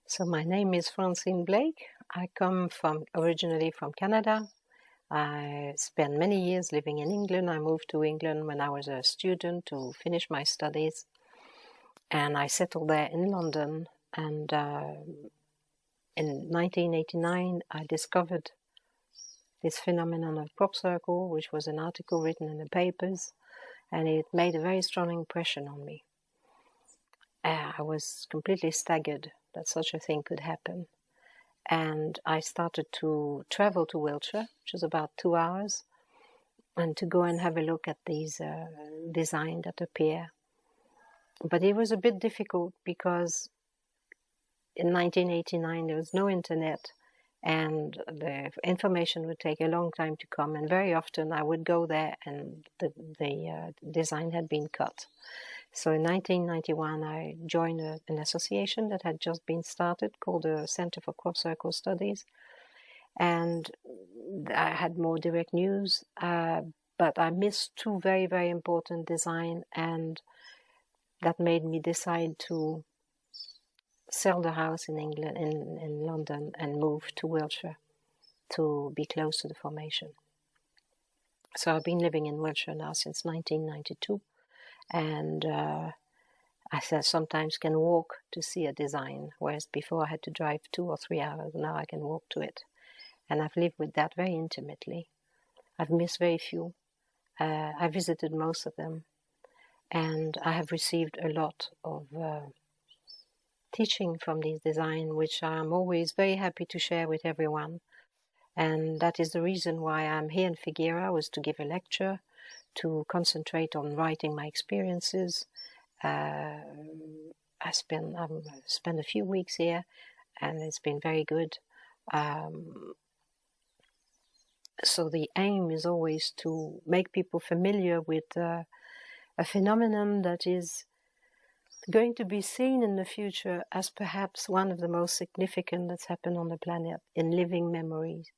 So my name is Francine Blake. I come originally from Canada. I spent many years living in England. I moved to England when I was a student to finish my studies. And I settled there in London. And in 1989, I discovered this phenomenon of crop circle, which was an article written in the papers. And it made a very strong impression on me. I was completely staggered that such a thing could happen. And I started to travel to Wiltshire, which is about 2 hours, and to go and have a look at these designs that appear. But it was a bit difficult because in 1989 there was no internet, and the information would take a long time to come, and very often I would go there and the design had been cut. So in 1991 I joined an association that had just been started called the Center for Crop Circle Studies, and I had more direct news, but I missed two very, very important designs, and that made me decide to sell the house in England, in London, and move to Wiltshire to be close to the formation. So I've been living in Wiltshire now since 1992, and I sometimes can walk to see a design, whereas before I had to drive 2 or 3 hours. Now I can walk to it, and I've lived with that very intimately. I've missed very few. I visited most of them, and I have received a lot of teaching from these designs, which I'm always very happy to share with everyone. And that is the reason why I'm here in Figueira, was to give a lecture, to concentrate on writing my experiences. I spent a few weeks here, and it's been very good. So the aim is always to make people familiar with a phenomenon that is going to be seen in the future as perhaps one of the most significant that's happened on the planet in living memories.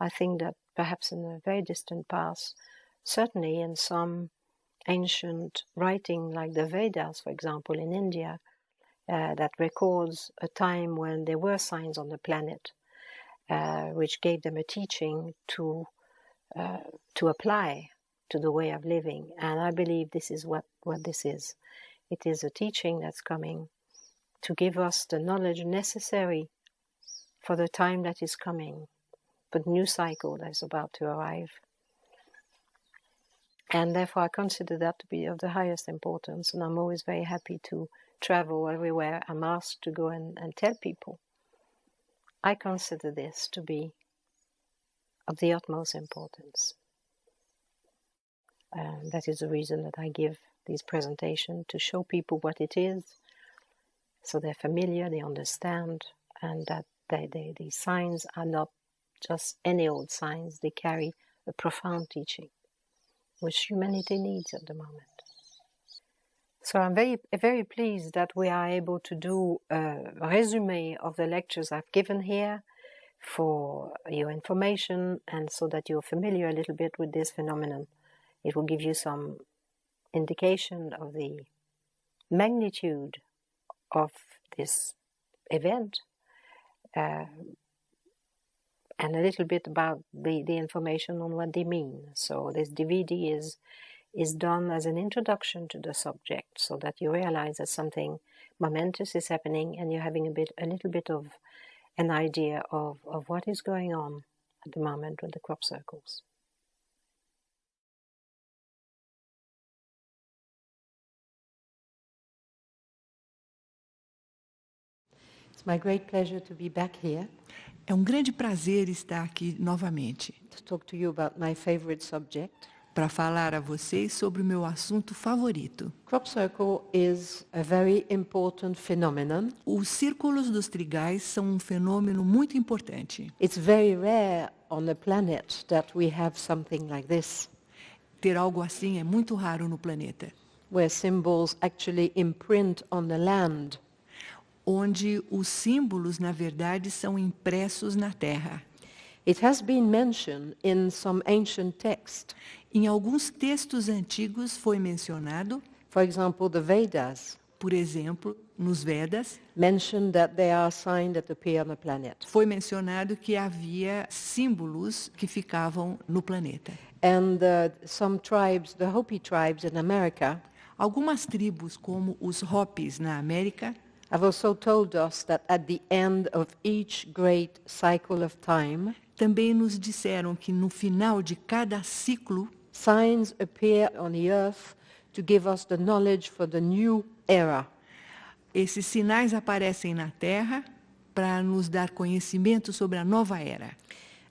I think that perhaps in the very distant past, certainly in some ancient writing like the Vedas, for example, in India, that records a time when there were signs on the planet, which gave them a teaching to apply to the way of living. And I believe this is what this is. It is a teaching that's coming to give us the knowledge necessary for the time that is coming, for the new cycle that is about to arrive. And therefore I consider that to be of the highest importance, and I'm always very happy to travel everywhere I'm asked to go and tell people. I consider this to be of the utmost importance. That is the reason that I give these presentations, to show people what it is, so they're familiar, they understand, and that these signs are not just any old signs. They carry a profound teaching, which humanity needs at the moment. So I'm very, very pleased that we are able to do a resume of the lectures I've given here for your information, and so that you're familiar a little bit with this phenomenon. It will give you some indication of the magnitude of this event, and a little bit about the information on what they mean. So this DVD is done as an introduction to the subject, so that you realize that something momentous is happening, and you're having a little bit of an idea of what is going on at the moment with the crop circles. It's my great pleasure to be back here. É grande prazer estar aqui novamente. To talk to you about my favorite subject. Para falar a vocês sobre o meu assunto favorito. Crop circle is a very important phenomenon. Os círculos dos trigais são fenômeno muito importante. It's very rare on the planet that we have something like this. Ter algo assim é muito raro no planeta. Where symbols actually imprint on the land. Onde os símbolos, na verdade, são impressos na terra. It has been mentioned in some ancient text. Em alguns textos antigos foi mencionado, for example, the Vedas. Por exemplo, nos Vedas, mention that there are signs that appear on the planet. foi mencionado que havia símbolos que ficavam no planeta. And some tribes, the Hopi tribes in America, Algumas tribos, como os Hopis na América, have also told us that at the end of each great cycle of time, também nos disseram que no final de cada ciclo, signs appear on the earth to give us the knowledge for the new era. esses sinais aparecem na Terra para nos dar conhecimento sobre a nova era.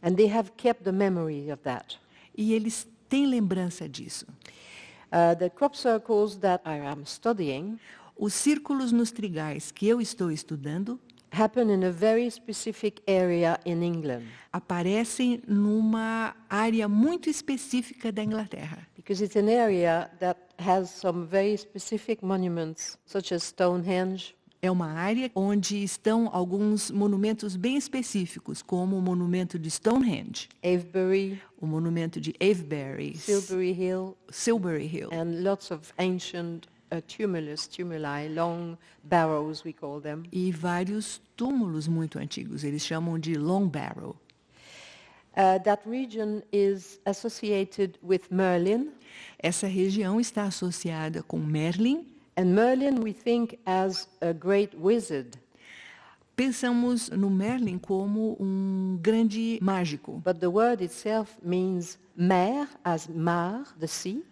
And they have kept the memory of that. E eles têm lembrança disso. The crop circles that I am studying Os círculos nos trigais que eu estou estudando happen in a very specific area in England, aparecem numa área muito específica da Inglaterra, because it's an area that has some very specific monuments, such as Stonehenge, é uma área onde estão alguns monumentos bem específicos, como o monumento de Stonehenge, Avebury, o monumento de Avebury, Silbury Hill, Hill, and lots of ancient tumuli, long barrows we call them. e vários túmulos muito antigos, eles chamam de Long Barrow. That region is associated with Merlin, Essa região está associada com Merlin. and Merlin we think as a great wizard, Pensamos no Merlin como grande mágico, but the word itself means mer, as mar, the sea,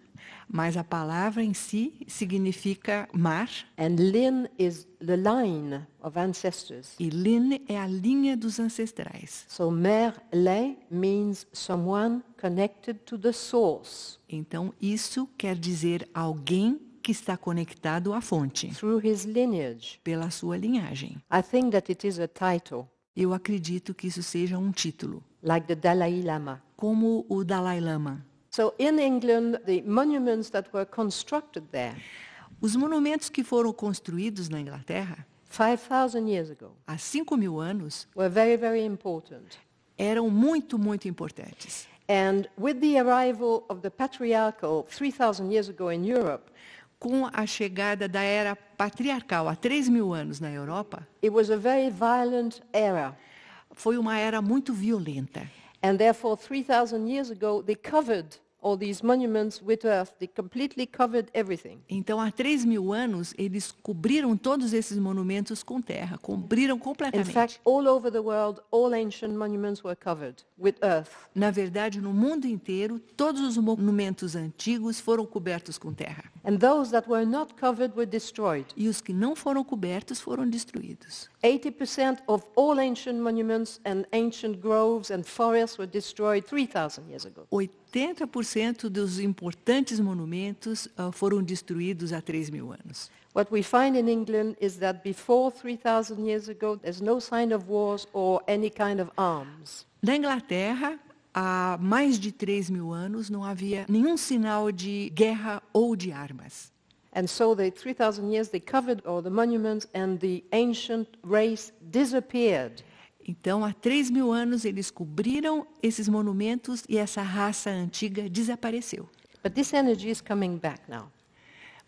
mas a palavra em si significa mar, and lin is the line of ancestors. e Lin é a linha dos ancestrais. So Merlin means someone connected to the source Então, isso quer dizer alguém que está conectado à fonte, through his lineage. pela sua linhagem. I think that it is a title, Eu acredito que isso seja um título, like the Dalai Lama. como o Dalai Lama. So in England, the monuments that were constructed there Os monumentos que foram construídos na Inglaterra, 5,000 years ago há 5.000 anos, were very, very important. eram muito, muito importantes. And with the arrival of the patriarchal 3,000 years ago in Europe, Com a chegada da era patriarcal há 3.000 anos na Europa, it was a very violent era. foi uma era muito violenta. And therefore, 3,000 years ago, they covered all these monuments with earth. They completely covered everything. Então, há 3.000 anos, eles cobriram todos esses monumentos com terra, cobriram In completamente. fact, all over the world, all ancient monuments were covered with earth. Na verdade, no mundo inteiro, todos os monumentos antigos foram cobertos com terra. And those that were not covered were destroyed. E os que não foram cobertos foram destruídos. 80% of all ancient monuments and ancient groves and forests were destroyed 3,000 years ago. 80% dos importantes monumentos foram destruídos há 3.000 anos. What we find in England is that before 3,000 years ago, there's no sign of wars or any kind of arms. Na Inglaterra, há mais de 3.000 anos, não havia nenhum sinal de guerra ou de armas. And so the 3,000 years, they covered all the monuments and the ancient race disappeared. Então, há 3.000 anos, eles cobriram esses monumentos e essa raça antiga desapareceu. But this energy is coming back now.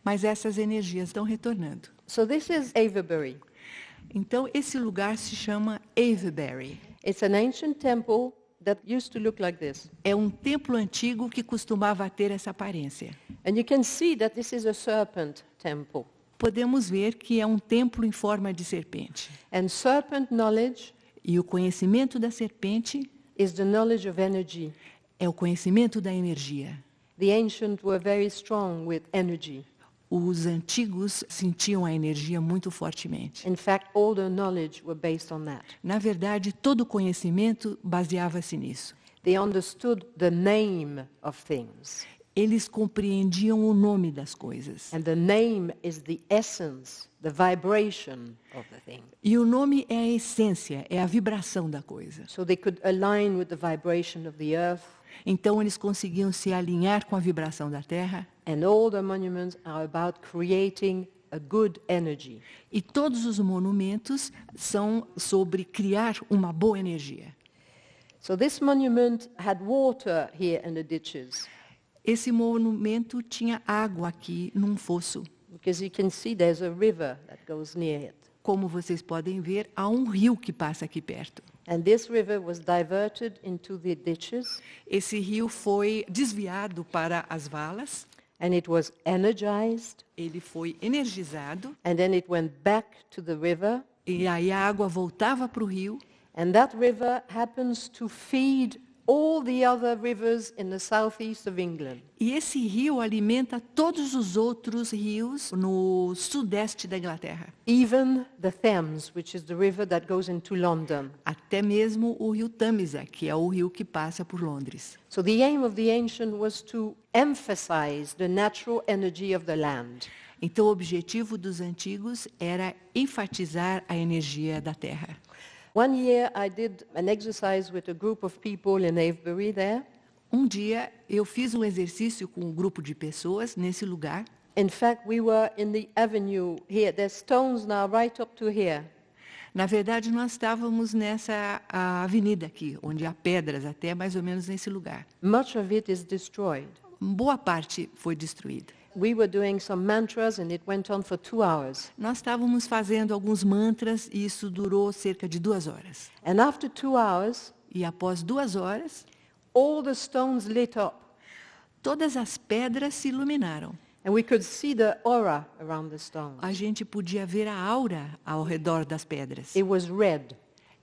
Mas essas energias estão retornando. So this is Avebury. Então, esse lugar se chama Avebury. It's an ancient temple that used to look like this. É um templo antigo que costumava ter essa aparência. And you can see that this is a serpent temple. Podemos ver que é um templo em forma de serpente. And serpent knowledge E o conhecimento da serpente is the knowledge of energy. é o conhecimento da energia. The ancients were very strong with energy. Os antigos sentiam a energia muito fortemente. In fact, all their knowledge were based on that. Na verdade, todo o conhecimento baseava-se nisso. They understood the name of things. Eles compreendiam o nome das coisas. And the name is the essence, the vibration of the thing. E o nome é a essência, é a vibração da coisa. So they could align with the vibration of the earth. Então, eles conseguiam se alinhar com a vibração da Terra. And all the monuments are about creating a good energy. E todos os monumentos são sobre criar uma boa energia. So this monument had water here in the ditches. Esse monumento tinha água aqui num fosso. We because you can see there's a river that goes near it. Como vocês podem ver, há um rio que passa aqui perto. And this river was diverted into the ditches, Esse rio foi desviado para as valas, and it was energized, ele foi energizado, and then it went back to the river, e aí a água voltava para o rio, and that river happens to feed all the other rivers in the southeast of England. e esse rio alimenta todos os outros rios no sudeste da Inglaterra. Even the Thames, which is the river that goes into London. Até mesmo o rio Tâmisa, que é o rio que passa por Londres. So the aim of the ancient was to emphasize the natural energy of the land. Então o objetivo dos antigos era enfatizar a energia da terra. One year I did an exercise with a group of people in Avebury there. Um dia eu fiz um exercício com um grupo de pessoas nesse lugar. In fact, we were in the avenue here. There's stones now right up to here. Na verdade, nós estávamos nessa avenida aqui, onde há pedras até mais ou menos nesse lugar. Much of it is destroyed. Boa parte foi destruída. We were doing some mantras and it went on for 2 hours. Nós estávamos fazendo alguns mantras e isso durou cerca de 2 horas. And after 2 hours, E após 2 horas, all the stones lit up. todas as pedras se iluminaram. And we could see the aura around the stones. A gente podia ver a aura ao redor das pedras. It was red.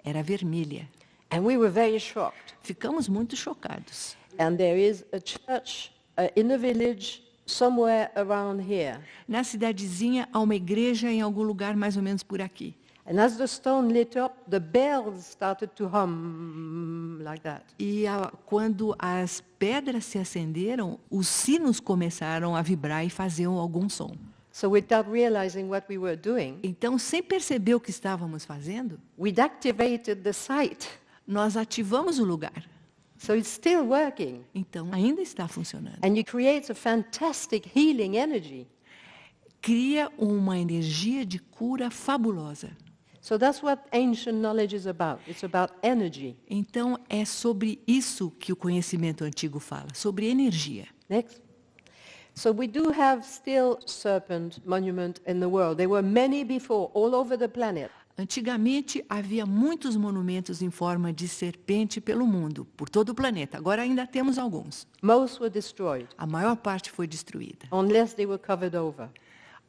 Era vermelha. And we were very shocked. Ficamos muito chocados. And there is a church in the village somewhere around here. Na cidadezinha há uma igreja em algum lugar mais ou menos por aqui. And as the stone lit up, the bells started to hum like that. E quando as pedras se acenderam, os sinos começaram a vibrar e faziam algum som. So without realizing what we were doing, Então, sem perceber o que estávamos fazendo, we'd activated the site. nós ativamos o lugar. So it's still working. Então, ainda está funcionando. And it creates a fantastic healing energy. Cria uma energia de cura fabulosa. So that's what ancient knowledge is about. It's about energy. Então, é sobre isso que o conhecimento antigo fala, sobre energia. Next. So we do have still serpent monument in the world. There were many before, all over the planet. Antigamente, havia muitos monumentos em forma de serpente pelo mundo, por todo o planeta. Agora ainda temos alguns. Most were destroyed, A maior parte foi destruída, unless they were covered over.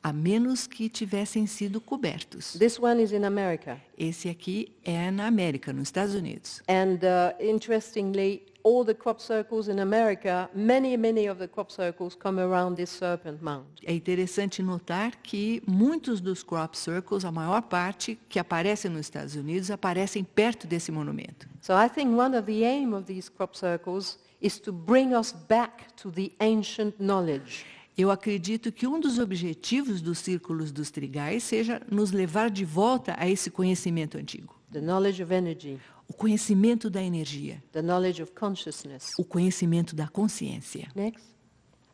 a menos que tivessem sido cobertos. This one is in America. Esse aqui é na América, nos Estados Unidos. And interestingly, all the crop circles in America, many of the crop circles come around this serpent mound. É interessante notar que muitos dos crop circles, a maior parte que aparecem nos Estados Unidos, aparecem perto desse monumento. So I think one of the aim of these crop circles is to bring us back to the ancient knowledge. Eu acredito que um dos objetivos dos círculos dos trigais seja nos levar de volta a esse conhecimento antigo. The knowledge of energy, O conhecimento da energia, the knowledge of consciousness. o conhecimento da consciência. Next.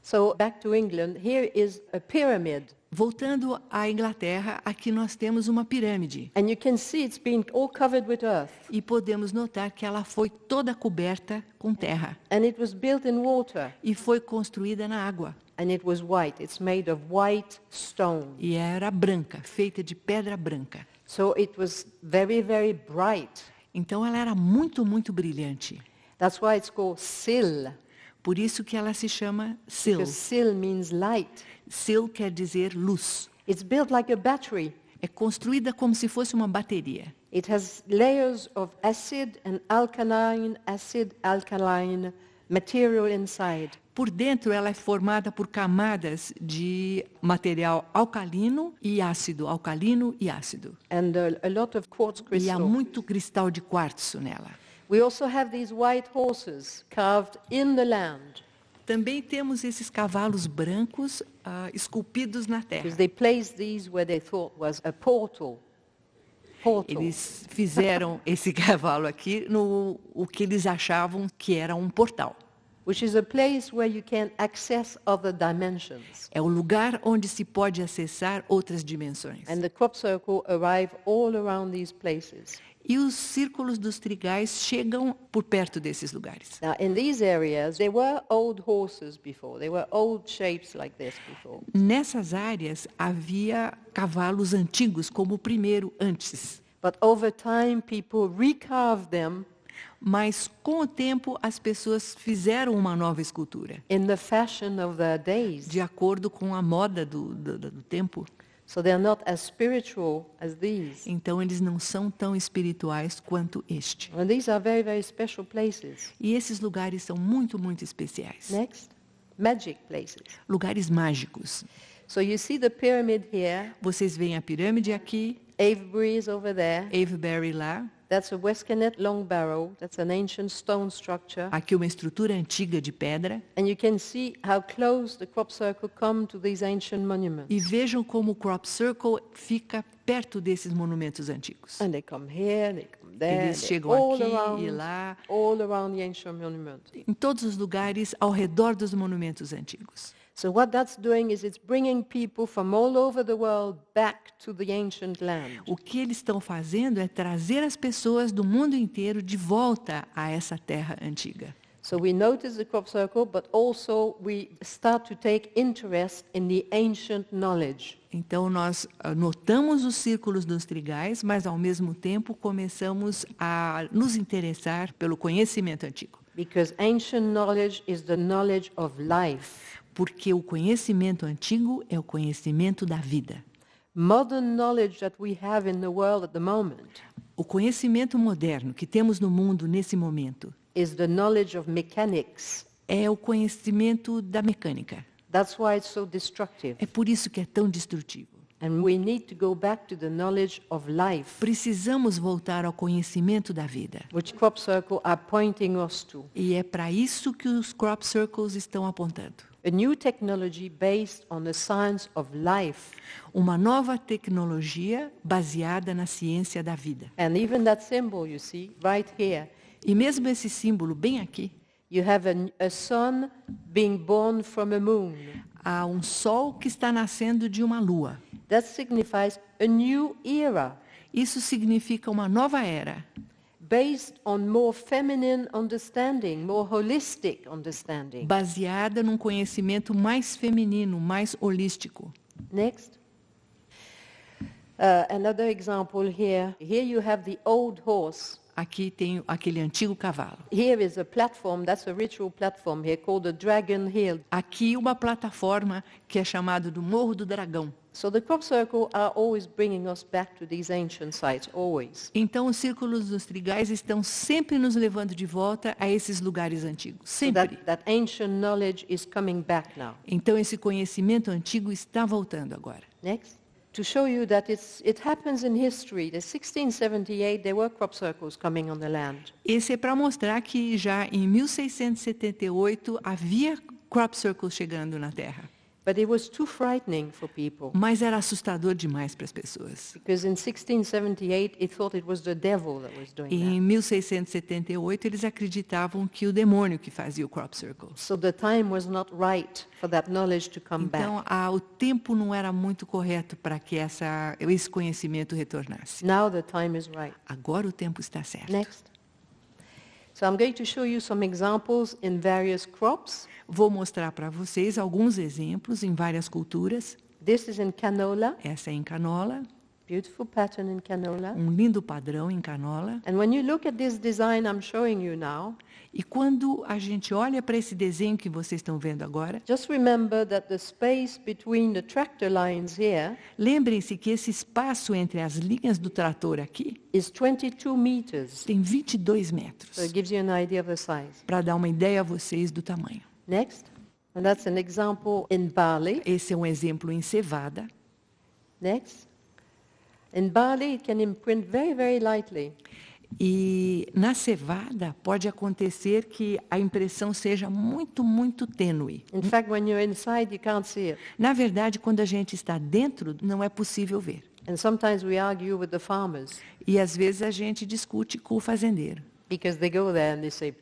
So back to England, here is a pyramid. Voltando à Inglaterra, aqui nós temos uma pirâmide. And you can see it's been all covered with earth. E podemos notar que ela foi toda coberta com terra. And it was built in water. E foi construída na água. And it was white. It's made of white stone. E era branca, feita de pedra branca. So it was very bright. Então ela era muito, muito brilhante. That's why it's called Sil. Por isso que ela se chama Sil. Because Sil means light. Sil quer dizer luz. It's built like a battery. É construída como se fosse uma bateria. It has layers of acid and alkaline material inside. Por dentro ela é formada por camadas de material alcalino e ácido, And a lot of quartz E há crystal. muito cristal de quartzo nela. We also have these white horses carved in the land. Também temos esses cavalos brancos esculpidos na terra. Because they placed these where they thought was a portal. Eles fizeram esse cavalo aqui no o que eles achavam que era um portal. Which is a place where you can access other dimensions. É o lugar onde se pode acessar outras dimensões. And the crop circle arrive all around these places. E os círculos dos trigais chegam por perto desses lugares. Now, in these areas, there were old horses before. There were old shapes like this before. Nessas áreas havia cavalos antigos, como o primeiro antes. But over time, people recarved them Mas, com o tempo, as pessoas fizeram uma nova escultura, in the fashion of their days. de acordo com a moda do tempo. So they're not as spiritual as these. Então, eles não são tão espirituais quanto este. And these are very, very special places. E esses lugares são muito, muito especiais. Next, magic places. Lugares mágicos. So you see the pyramid here, Vocês veem a pirâmide aqui, Avebury is over there. Avebury lá. That's a Westcanet long barrow. That's an ancient stone structure. Aqui uma estrutura antiga de pedra. And you can see how close the crop circle come to these ancient monuments. E vejam como o Crop Circle fica perto desses monumentos antigos. And they come here, they come there, Eles they're chegam all aqui e lá, all around the ancient monument. em todos os lugares ao redor dos monumentos antigos. So what that's doing is it's bringing people from all over the world back to the ancient land. O que eles estão fazendo é trazer as pessoas do mundo inteiro de volta a essa terra antiga. So we notice the crop circle, but also we start to take interest in the ancient knowledge. Então nós notamos os círculos dos trigais, mas ao mesmo tempo começamos a nos interessar pelo conhecimento antigo. Because ancient knowledge is the knowledge of life. Porque o conhecimento antigo é o conhecimento da vida. Modern knowledge that we have in the world at the moment O conhecimento moderno que temos no mundo nesse momento is the knowledge of mechanics. é o conhecimento da mecânica. That's why it's so destructive. É por isso que é tão destrutivo. And we need to go back to the knowledge of life, Precisamos voltar ao conhecimento da vida. which crop circle are pointing us to. E é para isso que os crop circles estão apontando. A new technology based on the science of life. Uma nova tecnologia baseada na ciência da vida. And even that symbol you see right here, E mesmo esse símbolo bem aqui, you have a sun being born from a moon. há um sol que está nascendo de uma lua. That signifies a new era Isso significa uma nova era, based on more feminine understanding, more holistic understanding. baseada num conhecimento mais feminino, mais holístico. Next. Another example here. Here you have the old horse. Aqui tem aquele antigo cavalo. Here is a platform, that's a ritual platform here called the Dragon Hill. Aqui uma plataforma que é chamada do Morro do Dragão. So the crop circle are always bringing us back to these ancient sites, always. Então os círculos dos trigais estão sempre nos levando de volta a esses lugares antigos, So sempre. that ancient knowledge is coming back now. Então esse conhecimento antigo está voltando agora. Next. To show you that it happens in history. In 1678 there were crop circles coming on the land. Esse é para mostrar que já em 1678 havia crop circles chegando na Terra. But it was too frightening for people. Mas era assustador demais para as pessoas. Because in 1678 it thought it was the devil that was doing E that. em 1678 eles acreditavam que o demônio que fazia o crop circle. So the time was not right for that knowledge to come Então back. o tempo não era muito correto para que esse conhecimento retornasse. Now the time is right. Agora o tempo está certo. Next. So I'm going to show you some examples in various crops. Vou mostrar para vocês alguns exemplos em várias culturas. This is in canola, Essa é em canola, beautiful pattern in canola. um lindo padrão em canola. And when you look at this design I'm showing you now, E quando a gente olha para esse desenho que vocês estão vendo agora, just remember that the space between the tractor lines here lembrem-se que esse espaço entre as linhas do trator aqui is 22 meters. tem 22 metros, So it gives you an idea of the size. para dar uma ideia a vocês do tamanho. Next. And that's an example in barley. Esse é um exemplo em cevada. Next. In barley it can imprint very, very lightly. E na cevada pode acontecer que a impressão seja muito, muito tênue. In fact, when you're inside, you can't see it. Na verdade, quando a gente está dentro, não é possível ver. And sometimes we argue with the farmers E às vezes a gente discute com o fazendeiro. because they go there and they say,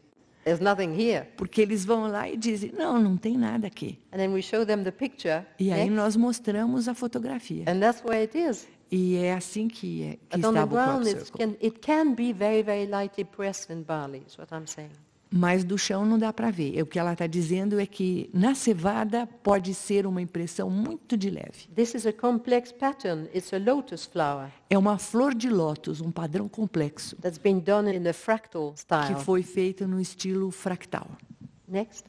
there's nothing here. Porque eles vão lá e dizem, não tem nada aqui. And then we show them the picture. E aí next, nós mostramos a fotografia. and that's where it is. E é assim que But on the estava o ground, Crop Circle. it can be very, very lightly pressed in barley, is what I'm saying. Mas do chão não dá para ver. O que ela está dizendo é que na cevada pode ser uma impressão muito de leve. This is a complex pattern. It's a lotus flower É uma flor de lótus, um padrão complexo, that's been done in a fractal que style. foi feito no estilo fractal. Next.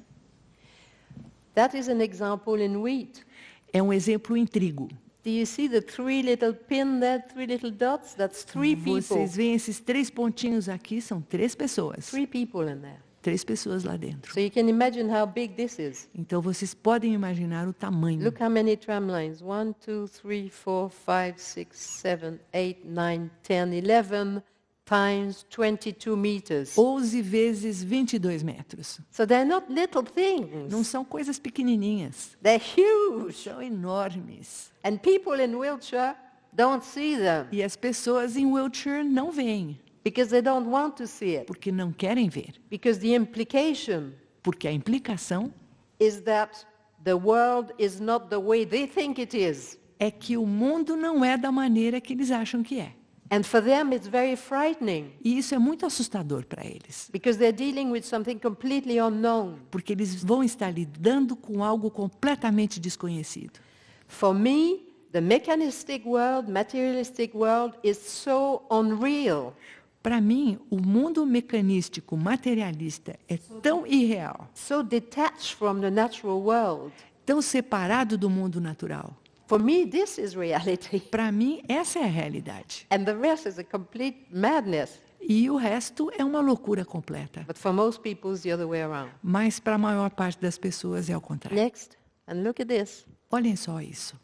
That is an example in wheat. É um exemplo em trigo. Do you see the three little pin there, three little dots? That's three people. Vocês veem esses 3 pontinhos aqui, são 3 pessoas. Three people in there. 3 pessoas lá dentro. So you can imagine how big this is. Então vocês podem imaginar o tamanho. Look how many tramlines. 1, 2, 3, 4, 5, 6, 7, 8, 9, 10, 11 times 22 meters. 11 vezes 22 metros. So they're not little things. Não são coisas pequenininhas. They're huge. São enormes. And people in Wiltshire don't see them E as pessoas em Wiltshire não veem, because they don't want to see it. porque não querem ver. Because the implication Porque a implicação is that the world is not the way they think it is. é que o mundo não é da maneira que eles acham que é. And for them it's very frightening E isso é muito assustador para eles, because they're dealing with something completely unknown. porque eles vão estar lidando com algo completamente desconhecido. For me, the mechanistic world, materialistic world is so unreal. Para mim, o mundo mecanístico, materialista, é tão irreal, So detached from the natural world. tão separado do mundo natural. For me, this is reality. Para mim, essa é a realidade. And the rest is a complete madness. E o resto é uma loucura completa. But for most people, it's the other way around. Mas para a maior parte das pessoas é ao contrário. Next, and look at this. Olhem só isso.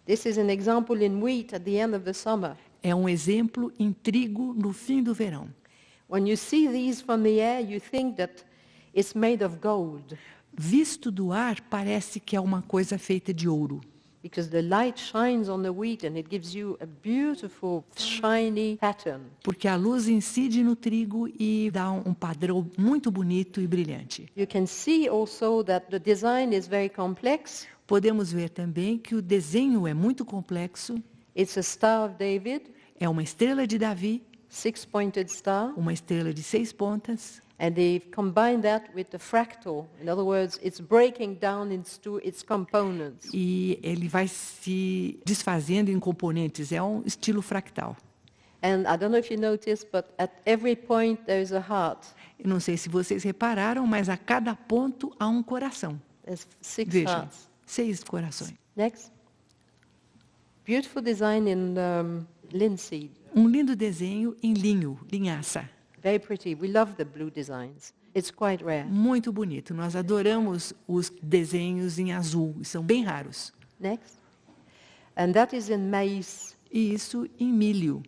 This is an example in wheat at the end of the summer. É um exemplo em trigo no fim do verão. When you see these from the air, you think that it's made of gold Visto do ar, parece que é uma coisa feita de ouro. because the light shines on the wheat and it gives you a beautiful, shiny pattern. Porque a luz incide no trigo e dá um padrão muito bonito e brilhante. You can see also that the design is very complex. Podemos ver também que o desenho é muito complexo. It's a Star of David, É uma estrela de Davi, 6-pointed star, uma estrela de 6 pontas. and they've combined that with the fractal. In other words, it's breaking down into its components. E ele vai se desfazendo em componentes. É um estilo fractal. And I don't know if you noticed, but at every point there is a heart. Eu não sei se vocês repararam, mas a cada ponto há um coração. There's 6 Vejam, hearts. 6 corações. Next. Beautiful design in linseed. Um lindo desenho em linho, linhaça. Very pretty. We love the blue designs. It's quite rare. Muito bonito. Nós adoramos os desenhos em azul, e são bem raros. Next. And that is in maize. E isso em milho.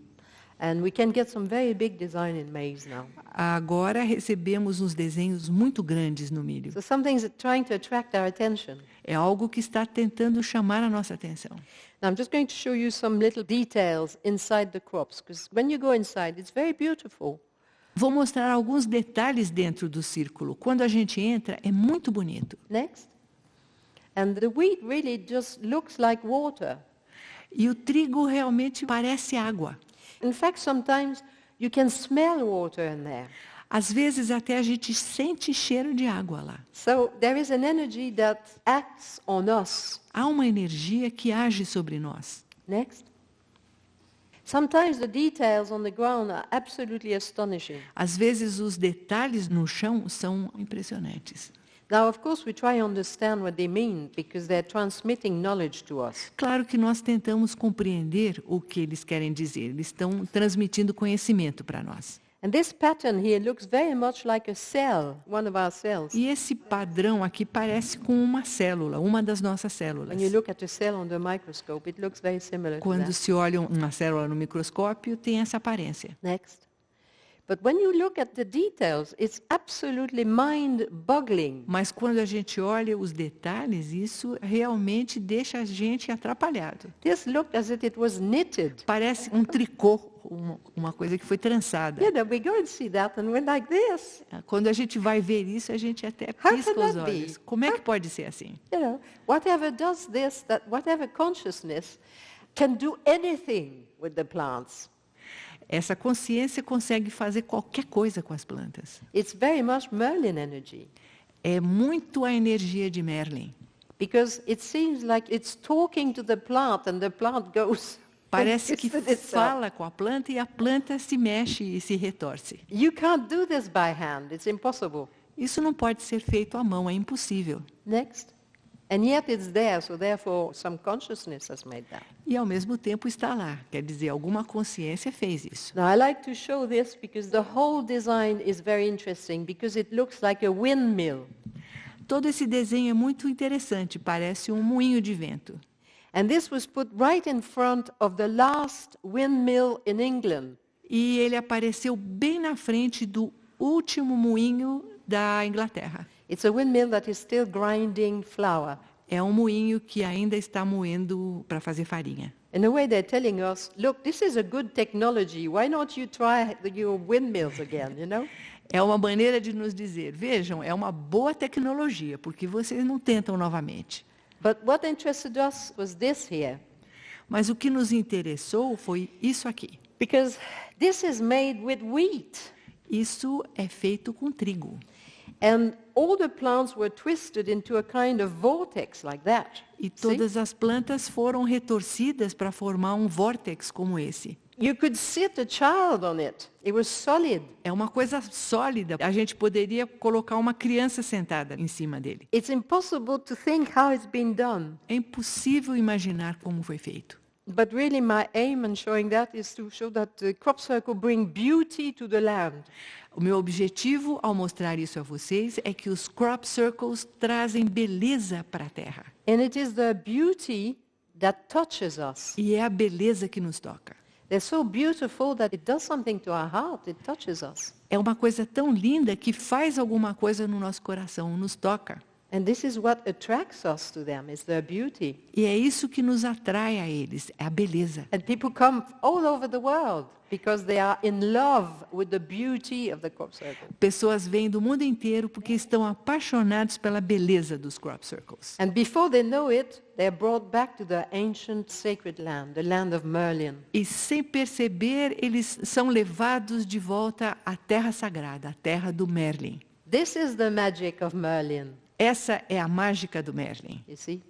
And we can get some very big design in maize now. Agora recebemos uns desenhos muito grandes no milho. So something's trying to attract our attention. É algo que está tentando chamar a nossa atenção. Now I'm just going to show you some little details inside the crops, because when you go inside, it's very beautiful. Vou mostrar alguns detalhes dentro do círculo. Quando a gente entra, é muito bonito. Next. And the wheat really just looks like water. E o trigo realmente parece água. In fact, sometimes you can smell water in there. Às vezes até a gente sente cheiro de água lá. So there is an energy that acts on us. Há uma energia que age sobre nós. Next. Sometimes the details on the ground are absolutely astonishing. Às vezes os detalhes no chão são impressionantes. Now, of course, we try to understand what they mean because they're transmitting knowledge to us. Claro que nós tentamos compreender o que eles querem dizer. Eles estão transmitindo conhecimento para nós. And this pattern here looks very much like a cell, one of our cells. E esse padrão aqui parece com uma célula, uma das nossas células. When you look at a cell under a microscope, it looks very similar to Quando that. se olha uma célula no microscópio, tem essa aparência. Next. But when you look at the details, it's absolutely mind-boggling. Mas quando a gente olha os detalhes, isso realmente deixa a gente atrapalhado. This looked as if it was knitted. Parece um tricô, uma coisa que foi trançada. Yeah, we go and see that and we're like this. Quando a gente vai ver isso, a gente até How pisca can os that be? olhos. Como é que pode ser assim? You know, whatever does this, that whatever consciousness can do anything with the plants. Essa consciência consegue fazer qualquer coisa com as plantas. It's very much Merlin energy. É muito a energia de Merlin. Because it seems like it's talking to the plant and the plant goes. Parece que fala com a planta e a planta se mexe e se retorce. You can't do this by hand. It's impossible. Isso não pode ser feito à mão, é impossível. Next. And yet it's there, so therefore some consciousness has made that. E ao mesmo tempo está lá, quer dizer, alguma consciência fez isso. Now I like to show this because the whole design is very interesting because it looks like a windmill. Todo esse desenho é muito interessante, parece um moinho de vento. And this was put right in front of the last windmill in England. E ele apareceu bem na frente do último moinho da Inglaterra. It's a windmill that is still grinding flour. É um moinho que ainda está moendo para fazer farinha. In a way they're telling us, look, this is a good technology. Why not you try your windmills again, you know? É uma maneira de nos dizer, vejam, é uma boa tecnologia, porque vocês não tentam novamente. But what interested us was this here. Mas o que nos interessou foi isso aqui. Because this is made with wheat. Isso é feito com trigo. And all the plants were twisted into a kind of vortex like that. E todas as plantas foram retorcidas para formar um vórtex como esse. You could sit a child on it. It was solid. É uma coisa sólida. A gente poderia colocar uma criança sentada em cima dele. It's impossible to think how it's been done. É impossível imaginar como foi feito. But really my aim in showing that is to show that the crop circle bring beauty to the land. O meu objetivo ao mostrar isso a vocês é que os crop circles trazem beleza para a terra. And it is the beauty that touches us. E é a beleza que nos toca. They're so beautiful that it does something to our heart, it touches us. É uma coisa tão linda que faz alguma coisa no nosso coração, nos toca. And this is what attracts us to them, is their beauty. E é isso que nos atrai a eles, é a beleza. And people come all over the world because they are in love with the beauty of the crop circle. Pessoas vêm do mundo inteiro porque estão apaixonados pela beleza dos crop circles. And before they know it, they are brought back to the ancient sacred land, the land of Merlin. E sem perceber, eles são levados de volta à terra sagrada, a terra do Merlin. This is the magic of Merlin. Essa é a mágica do Merlin. You see?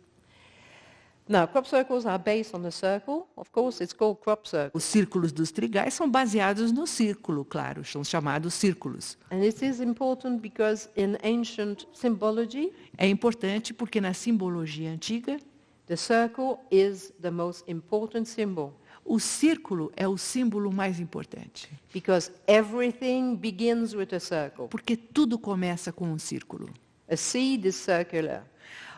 Now, crop circles are based on the circle. Of course, it's called crop circle. Os círculos dos trigais são baseados no círculo, claro, são chamados círculos. And it is important because in ancient symbology, É importante porque na simbologia antiga, the circle is the most important symbol. o círculo é o símbolo mais importante. Because everything begins with a circle. Porque tudo começa com um círculo. A seed is circular.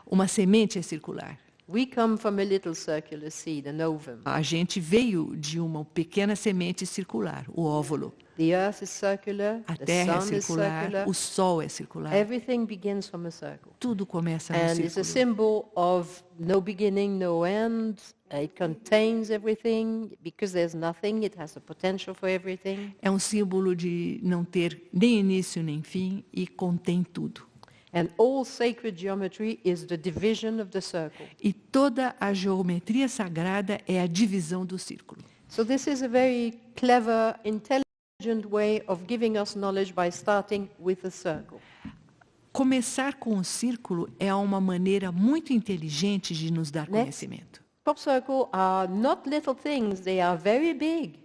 Uma semente é circular. We come from a little circular seed, an ovum. A gente veio de uma pequena semente circular, o óvulo. The earth is circular, A the terra é sun is circular, circular. o sol é circular. Everything begins from a circle. Tudo começa no And it's a círculo. symbol of no beginning, no end. It contains everything. Because there's nothing, it has the potential for everything. É um símbolo de não ter nem início nem fim e contém tudo. And all sacred geometry is the division of the circle. E toda a geometria sagrada é a divisão do círculo. So this is a very clever, intelligent way of giving us knowledge by starting with the circle. Começar com o círculo é uma maneira muito inteligente de nos dar conhecimento. Crop circle are not little things, they are very big.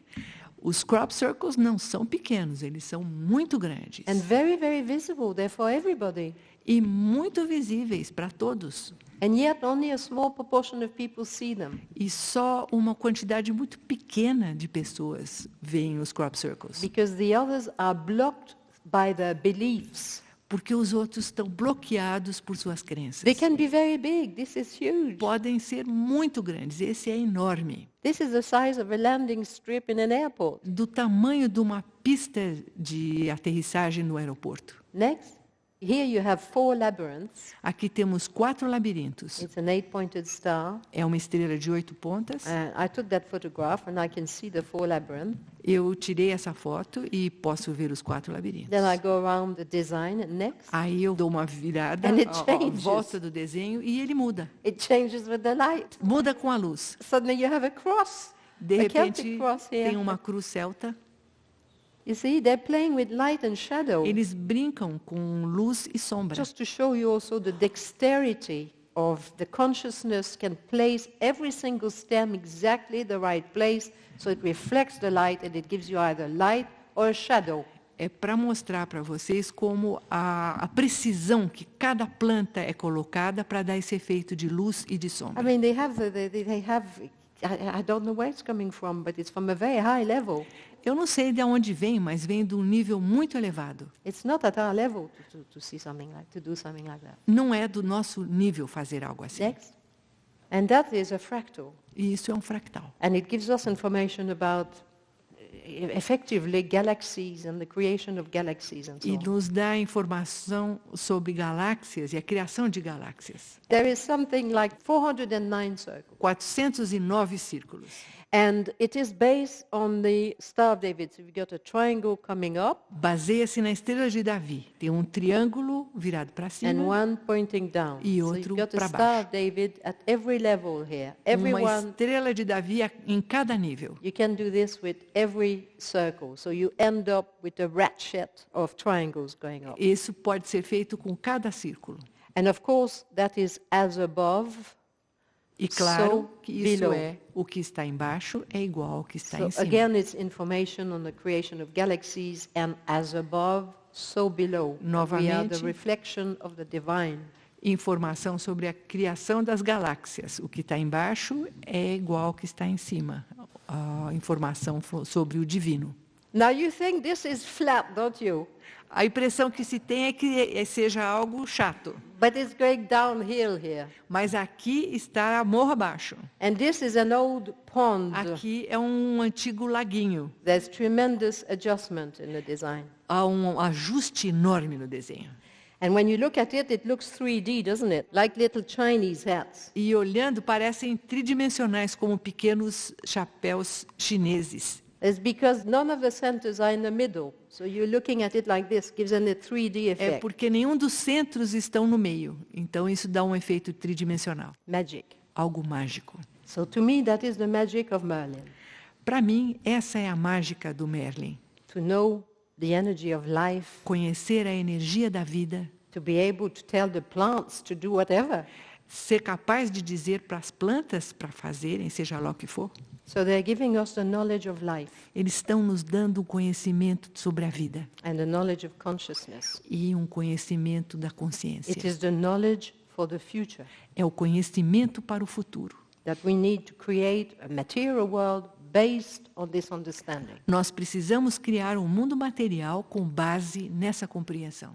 Os crop circles não são pequenos, eles são muito grandes. And very, very visible, they're for everybody. E muito visíveis para todos. And yet only a small proportion of people see them. E só uma quantidade muito pequena de pessoas veem os crop circles. Because the others are blocked by the beliefs. Porque os outros estão bloqueados por suas crenças. They can be very big, this is huge. Podem ser muito grandes, esse é enorme. This is the size of a landing strip in an airport. Do tamanho de uma pista de aterrissagem no aeroporto. Next. Here you have 4 labyrinths. Aqui temos 4 labirintos. It's an 8-pointed star. É uma estrela de 8 pontas. I took that photograph and I can see the 4 labyrinths. Eu tirei essa foto e posso ver os 4 labirintos. Then I go around the design and next. Aí eu dou uma virada And it à changes. volta do desenho e ele muda. It changes with the light. Muda com a luz. Suddenly you have a cross. De a Celtic repente, cross here. tem uma cruz celta. You see, they're playing with light and shadow. Eles brincam com luz e sombra. Just to show you also the dexterity of the consciousness can place every single stem exactly the right place, so it reflects the light and it gives you either light or a shadow. É para mostrar para vocês como a precisão que cada planta é colocada para dar esse efeito de luz e de sombra. I mean, they have I don't know where it's coming from, but it's from a very high level. Eu não sei de onde vem, mas vem de um nível muito elevado. It's not at our level to see something like, to do something like that. Não é do nosso nível fazer algo assim. Next. And that is a fractal. E isso é um fractal. And it gives us information about effectively galaxies and the creation of galaxies and so E on. nos dá informação sobre galáxias e a criação de galáxias. There is something like 409 circles. 409 círculos. And it is based on the Star of David. So you've got a triangle coming up Baseia-se na estrela de Davi. Tem um triângulo virado para and cima one pointing down. e So outro you've got a para Star baixo. of David at every level here. Uma Everyone, estrela de Davi em cada nível. you can do this with every circle. So you end up with a ratchet of triangles going up. Isso pode ser feito com cada círculo. And of course, that is as above. E claro So que isso below. é o que está embaixo é igual ao que está So em cima. again, it's information on the creation of galaxies, and as above, so below. We are the Novamente. reflection of the divine. Informação sobre a criação das galáxias. O que está embaixo é igual ao que está em cima. A informação sobre o divino. Now you think this is flat, don't you? A impressão que se tem é que seja algo chato. But it's going downhill here. Mas aqui está morro abaixo. And this is an old pond. Aqui é um antigo laguinho. There's tremendous adjustment in the design. Há um ajuste enorme no desenho. And when you look at it, it looks 3D, doesn't it? Like little Chinese hats. E olhando, parecem tridimensionais, como pequenos chapéus chineses. It's because none of the centers are in the middle. So you're looking at it like this, gives an a 3D É effect. porque nenhum dos centros estão no meio. Então isso dá um efeito tridimensional. Magic. Algo mágico. So to me, that is the magic of Merlin. Para mim, essa é a mágica do Merlin. To know the energy of life, Conhecer a energia da vida, to be able to tell the plants to do whatever. ser capaz de dizer para as plantas para fazerem, seja lá o que for. So they're giving us the knowledge of life Eles estão nos dando um conhecimento sobre a vida and the knowledge of consciousness. e um conhecimento da consciência. It is the knowledge for the future É o conhecimento para o futuro. that we need to create a material world based on this understanding. Nós precisamos criar um mundo material com base nessa compreensão.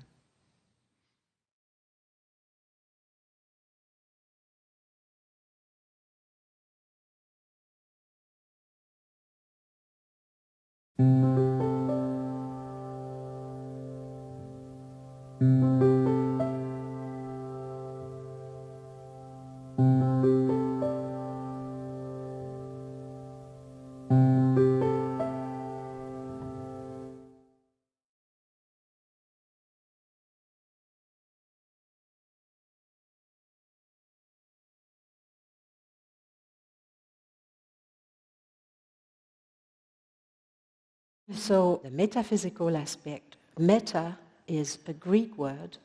So the metaphysical aspect, meta is a Greek word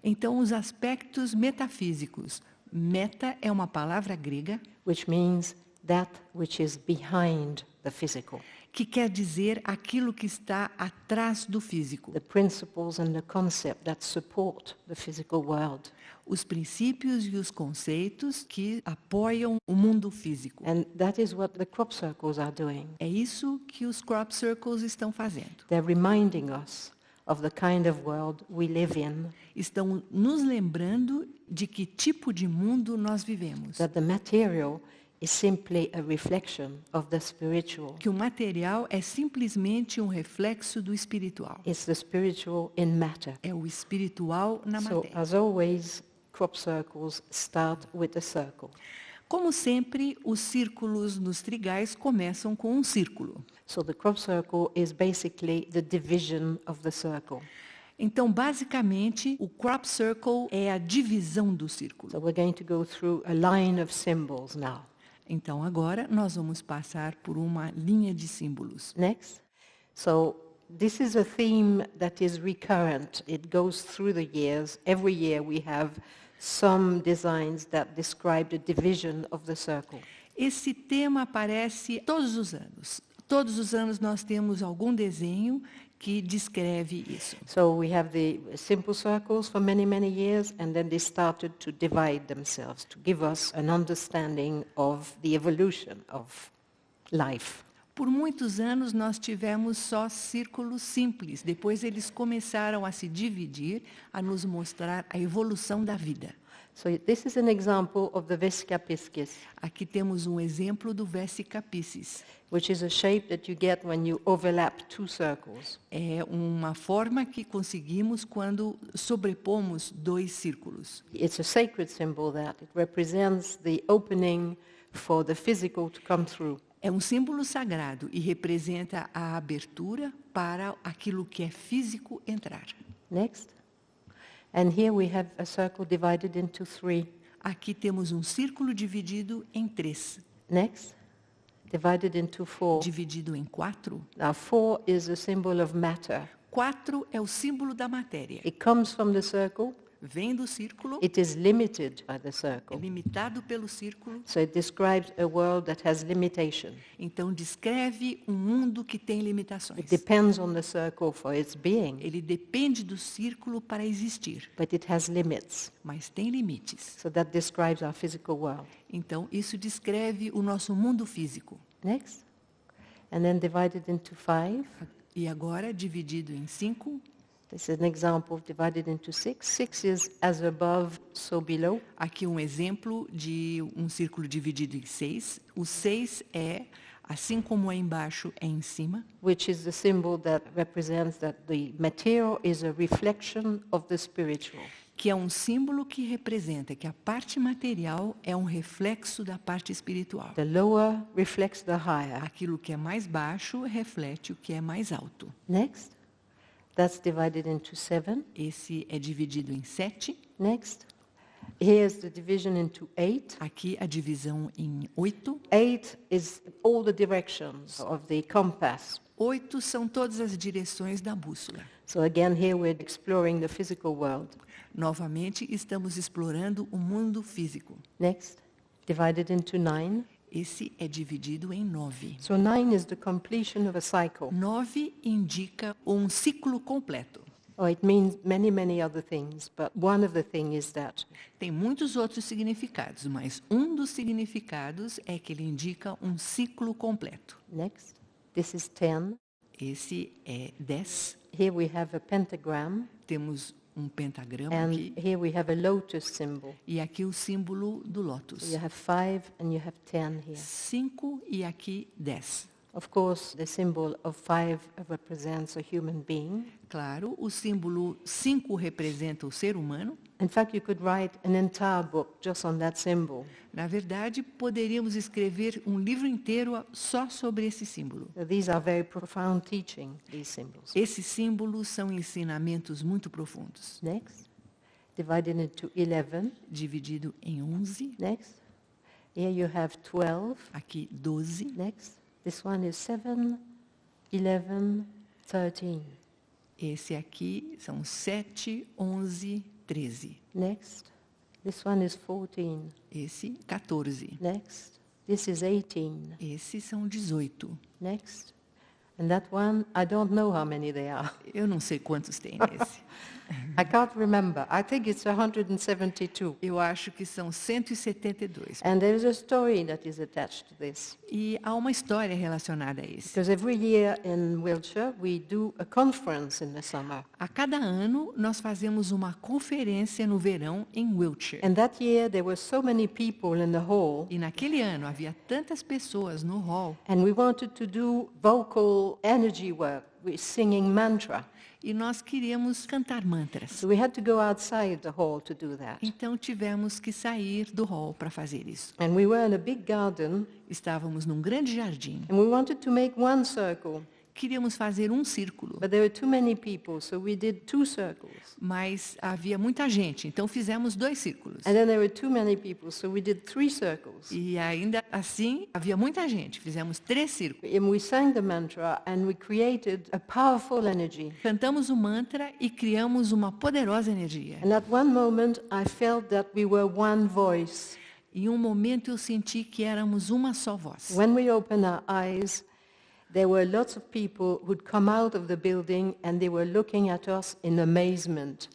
Então, os aspectos metafísicos. Meta é uma palavra grega which means that which is behind the physical, que quer dizer aquilo que está atrás do físico. the principles and the concept that support the physical world. Os princípios e os conceitos que apoiam o mundo físico. And that is what the crop circles are doing. É isso que os crop circles estão fazendo. They're reminding us of the kind of world we live in, Estão nos lembrando de que tipo de mundo nós vivemos. that the material is simply a reflection of the spiritual. Que o material é simplesmente um reflexo do espiritual. It's the spiritual in matter. É o espiritual na So, matéria. as always, crop circles start with a circle. Como sempre, os círculos nos trigais começam com um círculo. So the crop circle is basically the division of the circle. Então, basicamente, o crop circle é a divisão do círculo. So we're going to go through a line of symbols now. Então, agora, nós vamos passar por uma linha de símbolos. Next. So this is a theme that is recurrent. It goes through the years. Every year we have some designs that describe the division of the circle. Esse tema aparece todos os anos. Todos os anos nós temos algum desenho que descreve isso. So we have the simple circles for many, many years, and then they started to divide themselves to give us an understanding of the evolution of life. Por muitos anos nós tivemos só círculos simples. Depois eles começaram a se dividir, a nos mostrar a evolução da vida. So this is an example of the Vesica piscis, Aqui temos um exemplo do Vesica piscis. which is a shape that you get when you overlap two circles. É uma forma que conseguimos quando sobrepomos dois círculos. It's a sacred symbol that it represents the opening for the physical to come through. É um símbolo sagrado e representa a abertura para aquilo que é físico entrar. Next. And here we have a circle divided into three. Aqui temos um círculo dividido em 3, Next. Divided into four. dividido em 4. Now 4 is a symbol of matter. 4 é o símbolo da matéria. It comes from the circle. Vem do círculo, It is limited by the é circle. limitado pelo círculo, So it describes a world that has limitation. então descreve um mundo que tem It limitações. depends on the circle for its being, Ele depende do círculo para existir, but it has limits. mas tem limites. So that describes our physical world. Então, isso descreve o nosso mundo físico. Next. And then divided into 5. E agora, dividido em 5, This is an example of divided into 6. 6 is as above, so below. aqui um exemplo de um círculo dividido em 6. O 6 é, assim como é embaixo, é em cima. Which is the symbol that represents that the material is a reflection of the spiritual. Que é um símbolo que representa que a parte material é um reflexo da parte espiritual. The lower reflects the higher. Aquilo que é mais baixo reflete o que é mais alto. Next. That's divided into 7. Esse é dividido em 7. Next. Here's the division into 8. Aqui a divisão em 8. 8 is all the directions of the compass. 8 são todas as direções da bússola. So again, here we're exploring the physical world. Novamente, estamos explorando o mundo físico. Next. Divided into 9. Esse é dividido em 9. So 9 is the completion of a cycle. 9 indica um ciclo completo. Oh, it means many, many other things, but one of the things is that Tem muitos outros significados, mas um dos significados é que ele indica um ciclo completo. next, this is 10. Esse é 10. Here we have a pentagram, Temos um pentagrama and aqui. here we have a lotus symbol. E aqui o símbolo do So lótus. you have 5 and you have 10 here. 5 e aqui 10. Of course, the symbol of 5 represents a human being. Claro, o símbolo 5 representa o ser humano. In fact, you could write an entire book just on that symbol. Na verdade, poderíamos escrever um livro inteiro só sobre esse símbolo. So these are very profound teaching, these symbols. Esses símbolos são ensinamentos muito profundos. Next, divided into 11. Dividido em 11, Next, here you have 12. aqui 12. Next, this one is 7, 11, 13. Esse aqui são 7, 11, 13. Next, this one is 14. Esse, 14. Next, this is 18. Esses são 18. Next, and that one, I don't know how many they are. Eu não sei quantos tem nesse. I can't remember. I think it's 172. Eu acho que são 172. And there is a story that is attached to this. E há uma história relacionada a esse. Because every year in Wiltshire, we do a conference in the summer. A cada ano, nós fazemos uma conferência no verão em Wiltshire. And that year, there were so many people in the hall, E naquele ano, havia tantas pessoas no hall. and we wanted to do vocal energy work with singing mantra. E nós queríamos cantar mantras. So we had to go outside the hall to do that. Então tivemos que sair do hall para fazer isso. And we were in a big garden, Estávamos num grande jardim. and we wanted to make one circle. Queríamos fazer um círculo, But there were too many people, so we did 2 circles. mas havia muita gente, então fizemos 2 círculos. And then there were too many people, so we did 3 circles. E ainda assim, havia muita gente, fizemos 3 círculos. And we sang the mantra and we created a powerful energy. Cantamos o mantra e criamos uma poderosa energia. And at one moment I felt that we were one voice. Em um momento eu senti que éramos uma só voz. When we opened our eyes, there were lots of people who'd come out of the building and they were looking at us in amazement.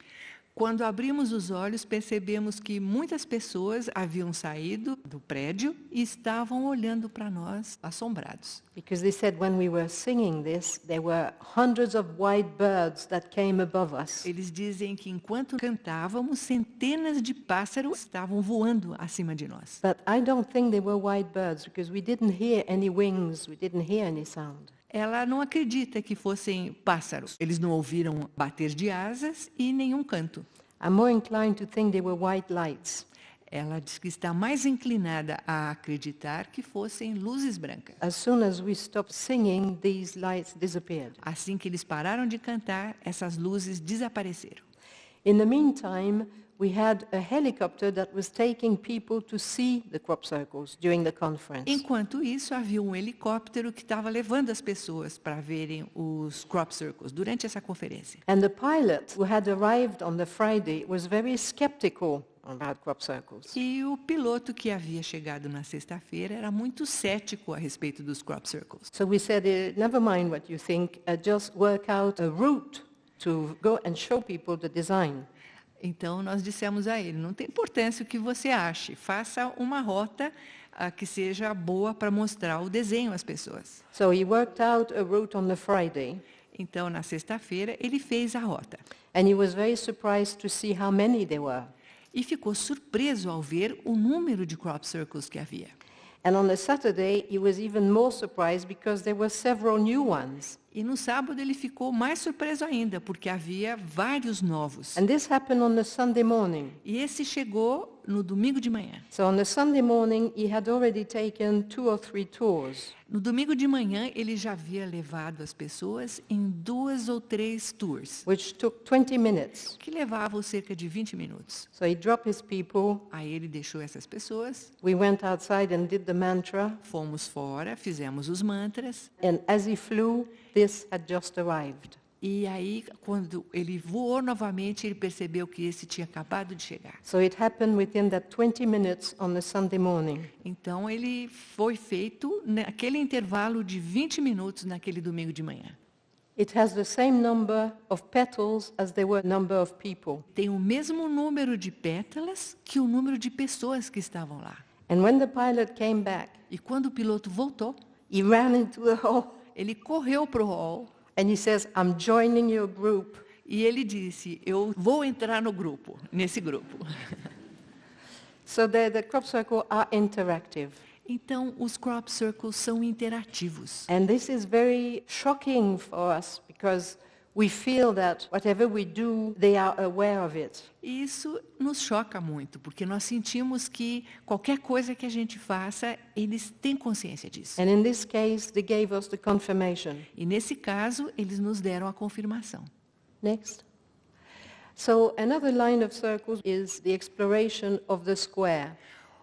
Quando abrimos os olhos, percebemos que muitas pessoas haviam saído do prédio e estavam olhando para nós, assombrados. Because they said when we were singing this, there were hundreds of white birds that came above us. Eles dizem que enquanto cantávamos, centenas de pássaros estavam voando acima de nós. But I don't think they were white birds because we didn't hear any wings, we didn't hear any sound. Ela não acredita que fossem pássaros. Eles não ouviram bater de asas e nenhum canto. I'm more inclined to think they were white lights. Ela diz que está mais inclinada a acreditar que fossem luzes brancas. As soon as we stopped singing, these lights disappeared. Assim que eles pararam de cantar, essas luzes desapareceram. In the meantime, we had a helicopter that was taking people to see the crop circles during the conference. Enquanto isso, havia um helicóptero que estava levando as pessoas para verem os crop circles durante essa conferência. And the pilot who had arrived on the Friday was very skeptical about crop circles. E o piloto que havia chegado na sexta-feira era muito cético a respeito dos crop circles. So we said, never mind what you think, just work out a route to go and show people the design. Então, nós dissemos a ele, não tem importância o que você ache, faça uma rota que seja boa para mostrar o desenho às pessoas. So he worked out a route on the Friday, Então, na sexta-feira, ele fez a rota. and he was very surprised to see how many there were. E ficou surpreso ao ver o número de crop circles que havia. And on the Saturday, he was even more surprised because there were several new ones. E no sábado ele ficou mais surpreso ainda, porque havia vários novos. And this happened on the Sunday morning. E esse chegou no domingo de manhã. So on the Sunday morning, he had already taken 2 or 3 tours. No domingo de manhã, ele já havia levado as pessoas em 2 ou 3 tours, Which took 20 minutes. que levavam cerca de 20 minutos. So he dropped his people. Aí ele deixou essas pessoas, We went outside and did the mantra. fomos fora, fizemos os mantras, And as he flew, this had just arrived. e aí, quando ele voou novamente, ele percebeu que esse tinha acabado de chegar. So it happened within that 20 minutes on the Sunday morning. Então, ele foi feito naquele intervalo de 20 minutos naquele domingo de manhã. It has the same number of petals as there were number of people. Tem o mesmo número de pétalas que o número de pessoas que estavam lá. And when the pilot came back, E quando o piloto voltou, he ran into the hall ele correu para o hall and he says, I'm joining your group. e ele disse, eu vou entrar no grupo, nesse grupo. So the crop circle are interactive. Então, os crop circles são interativos. And this is very shocking for us because we feel that whatever we do, they are aware of it. E isso nos choca muito, porque nós sentimos que qualquer coisa que a gente faça, eles têm consciência disso. And in this case, they gave us the confirmation. E nesse caso, eles nos deram a confirmação. Next. So another line of circles is the exploration of the square,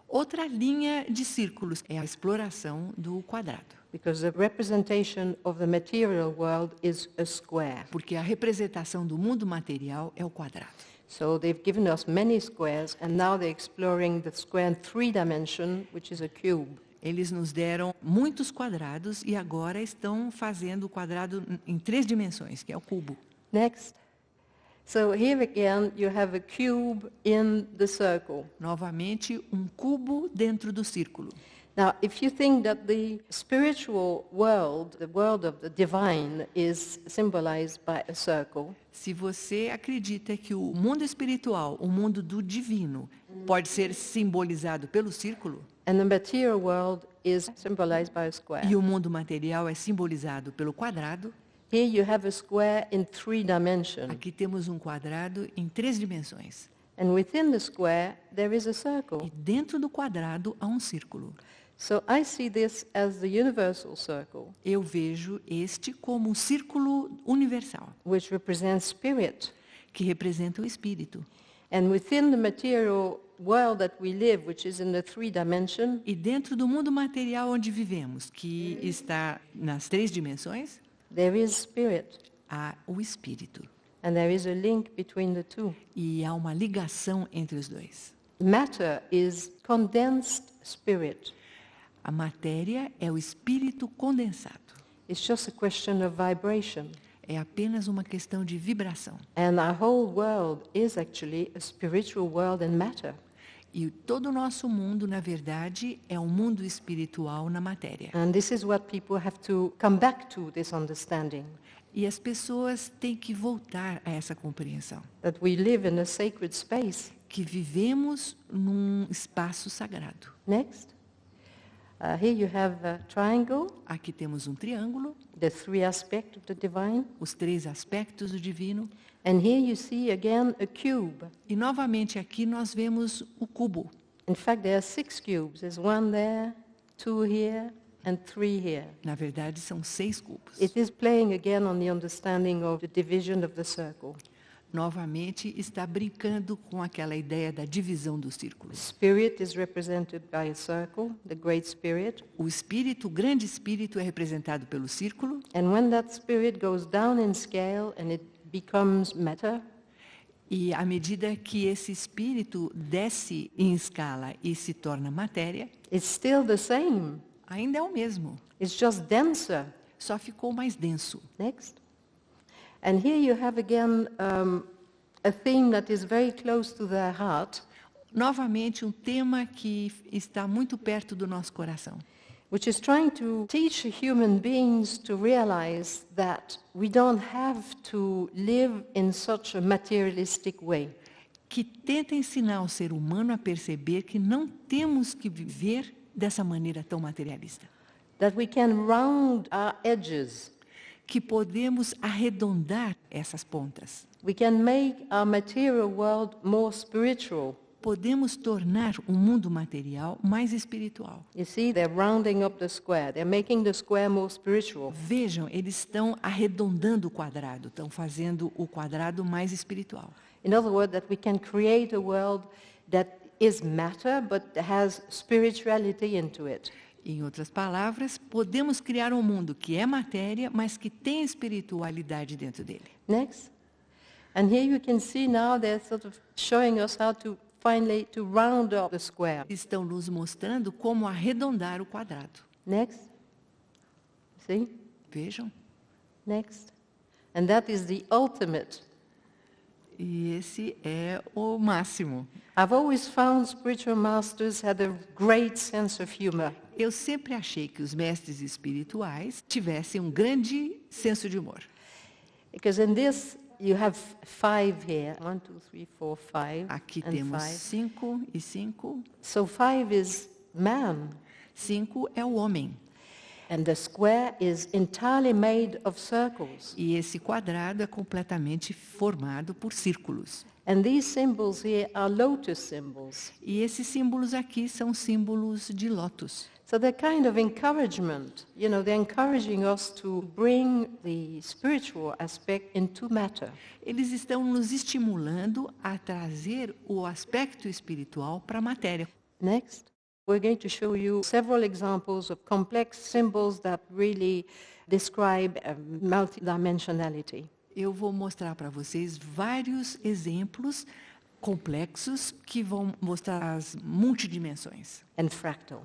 Outra linha de círculos é a exploração do quadrado, because the representation of the material world is a square. porque a representação do mundo material é o quadrado. So they've given us many squares, and now they're exploring the square in 3 dimension, which is a cube. Eles nos deram muitos quadrados e agora estão fazendo o quadrado em 3 dimensões, que é o cubo. Next. So here again, you have a cube in the circle. Novamente, um cubo dentro do círculo. Now, if you think that the spiritual world, the world of the divine, is symbolized by a circle, Se você acredita que o mundo espiritual, o mundo do divino, pode ser simbolizado pelo círculo, and the material world is symbolized by a square, e o mundo material é simbolizado pelo quadrado, Here you have a square in 3 dimensions. Aqui temos um quadrado em 3 dimensões. And within the square, there is a E circle. dentro do quadrado há um círculo. So I see this as the universal circle, Eu vejo este como um círculo universal, which represents spirit. que representa o espírito. And within the material world that we live, which is in the 3 dimension, E dentro do mundo material onde vivemos, que está nas 3 dimensões, there is spirit. há o espírito. And there is a link between the two. E há uma ligação entre os dois. Matter is condensed spirit. A matéria é o espírito condensado. It's just a question of vibration. É apenas uma questão de vibração. And our whole world is actually a spiritual world in matter. E todo o nosso mundo, na verdade, é um mundo espiritual na matéria. And this is what people have to come back to, this understanding. E as pessoas têm que voltar a essa compreensão. That we live in a sacred space. Que vivemos num espaço sagrado. Next. Here you have a triangle, Aqui temos um triângulo, the 3 aspects of the divine. os 3 aspectos do divino. And here you see again a cube. E novamente aqui nós vemos o cubo. In fact, there are 6 cubes. There's 1 there, 2 here, and 3 here. Na verdade, são 6 cubos. It is playing again on the understanding of the division of the circle. Novamente está brincando com aquela ideia da divisão do círculo. Spirit is represented by a circle, the great spirit. O espírito, o grande espírito, é representado pelo círculo. And when that spirit goes down in scale and it becomes matter, E à medida que esse espírito desce em escala e se torna matéria, it's still the same. ainda é o mesmo, It's just denser. só ficou mais denso. Next. And here you have again a theme that is very close to their heart, Novamente, um tema que está muito perto do nosso coração, which is trying to teach human beings to realize that we don't have to live in such a materialistic way. que tenta ensinar o ser humano a perceber que não temos que viver dessa maneira tão materialista. That we can round our edges. Que podemos arredondar essas pontas. We can make our material world more spiritual. Podemos tornar o mundo material mais espiritual. You see, they're rounding up the square. They're making the square more spiritual. Vejam, eles estão arredondando o quadrado, estão fazendo o quadrado mais espiritual. In other words, that we can create a world that is matter but has spirituality into it. Em outras palavras, podemos criar um mundo que é matéria, mas que tem espiritualidade dentro dele. Next. And here you can see now they're sort of showing us how to finally to round up the square. Estão nos mostrando como arredondar o quadrado. Next. See? Vejam. Next. And that is the ultimate. E esse é o máximo. I've always found spiritual masters had a great sense of humor. Eu sempre achei que os mestres espirituais tivessem um grande senso de humor. Because in this you have 5 here. 1, 2, 3, 4, 5. Aqui and temos 5. 5 e 5. So 5 is man. 5 é o homem. And the square is entirely made of circles. E esse quadrado é completamente formado por círculos. And these symbols here are lotus symbols. E esses símbolos aqui são símbolos de lótus. So they're kind of encouragement. You know, they're encouraging us to bring the spiritual aspect into matter. Eles estão nos estimulando a trazer o aspecto espiritual para a matéria. Next. We're going to show you several examples of complex symbols that really describe multidimensionality. Eu vou mostrar para vocês vários exemplos complexos que vão mostrar as multidimensões And fractal.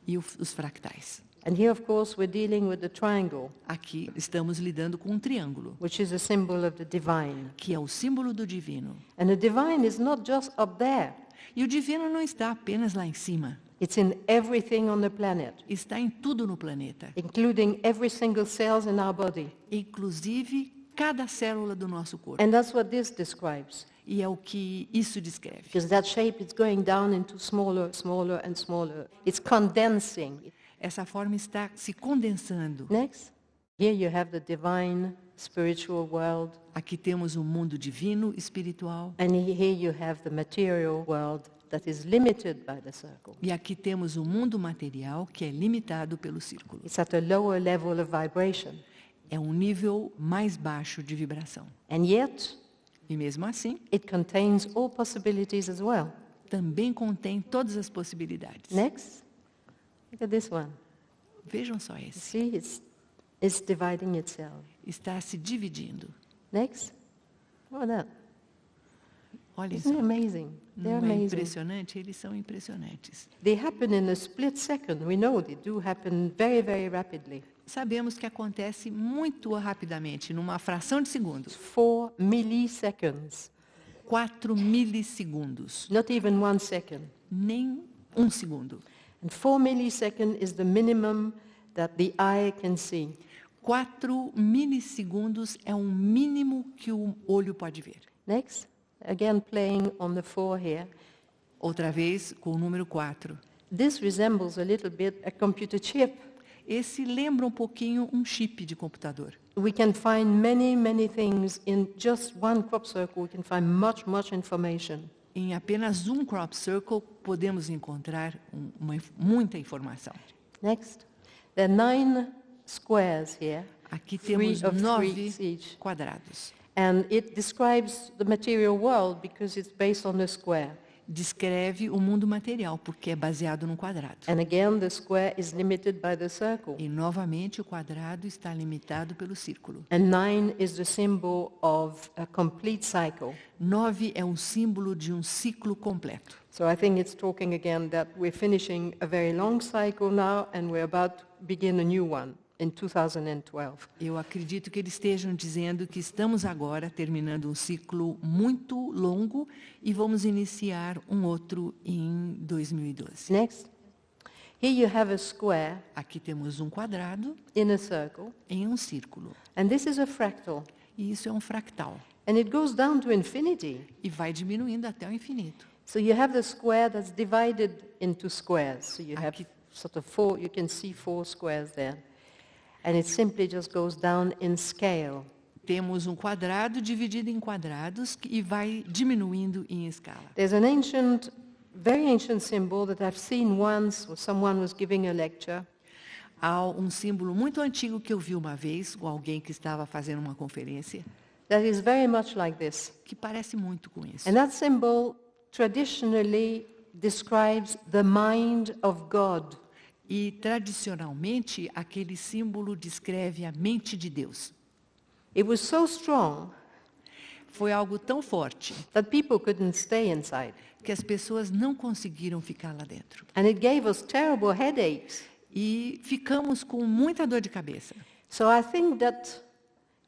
e os fractais. And here, of course, we're dealing with the triangle, Aqui estamos lidando com um triângulo, which is a symbol of the divine. que é o símbolo do divino. And the divine is not just up there. E o divino não está apenas lá em cima, It's in everything on the planet, está em tudo no planeta, including every single cell in our body. inclusive cada célula do nosso corpo. And that's what this describes. E é o que isso descreve. Because that shape is going down into smaller, smaller, and smaller. It's condensing. Essa forma está se condensando. Next. Here you have the divine spiritual world. Aqui temos o mundo divino, espiritual. And here you have the material world that is limited by the circle. E aqui temos o mundo material, que é limitado pelo círculo. It's at a lower level of vibration. É um nível mais baixo de vibração. And yet, E mesmo assim, it contains all possibilities as well. também contém todas as possibilidades. Next. Look at this one. Vejam só You esse. see, it's dividing itself. Está se dividindo. Next. Look at that. Olhem Isn't só. it amazing? They're Não é amazing. impressionante? Eles são impressionantes. They happen in a split second. We know they do happen very, very rapidly. Sabemos que acontece muito rapidamente, numa fração de segundos. 4 milliseconds. 4 milissegundos. Not even 1 second. Nem um segundo. And 4 milliseconds is the minimum that the eye can see. 4 milissegundos é o mínimo que o olho pode ver. Next. Again playing on the 4 here. Outra vez, com o número 4. This resembles a little bit a computer chip. Esse lembra um pouquinho um chip de computador. We can find many, many things in just one crop circle. We can find much, much information. Em apenas um crop circle, podemos encontrar muita informação. Next. There are 9 squares here. Aqui 3 temos of 9 3 each. quadrados. And it describes the material world because it's based on the square. Descreve o mundo material, porque é baseado no quadrado. And again, the square is limited by the circle. E, novamente, o quadrado está limitado pelo círculo. And 9 is the symbol of a complete cycle. 9 é um símbolo de um ciclo completo. So I think it's talking again that we're finishing a very long cycle now and we're about to begin a new one in 2012. Eu acredito que eles estejam dizendo que estamos agora terminando um ciclo muito longo e vamos iniciar um outro em 2012. Next. Here you have a square Aqui temos um quadrado in a circle, em um círculo. and this is a fractal. E isso é um fractal. And it goes down to infinity. E vai diminuindo até o infinito. So you have the square that's divided into squares. So you have Aqui- sort of 4, you can see 4 squares there. And it simply just goes down in scale. Temos um quadrado dividido em quadrados e vai diminuindo em escala. There's an ancient, very ancient symbol that I've seen once when someone was giving a lecture. Há um símbolo muito antigo que eu vi uma vez com alguém que estava fazendo uma conferência, That is very much like this. que parece muito com isso. And that symbol traditionally describes the mind of God. E, tradicionalmente, aquele símbolo descreve a mente de Deus. It was so strong Foi algo tão forte that people couldn't stay inside. que as pessoas não conseguiram ficar lá dentro. And it gave us terrible headaches. E ficamos com muita dor de cabeça. So I think that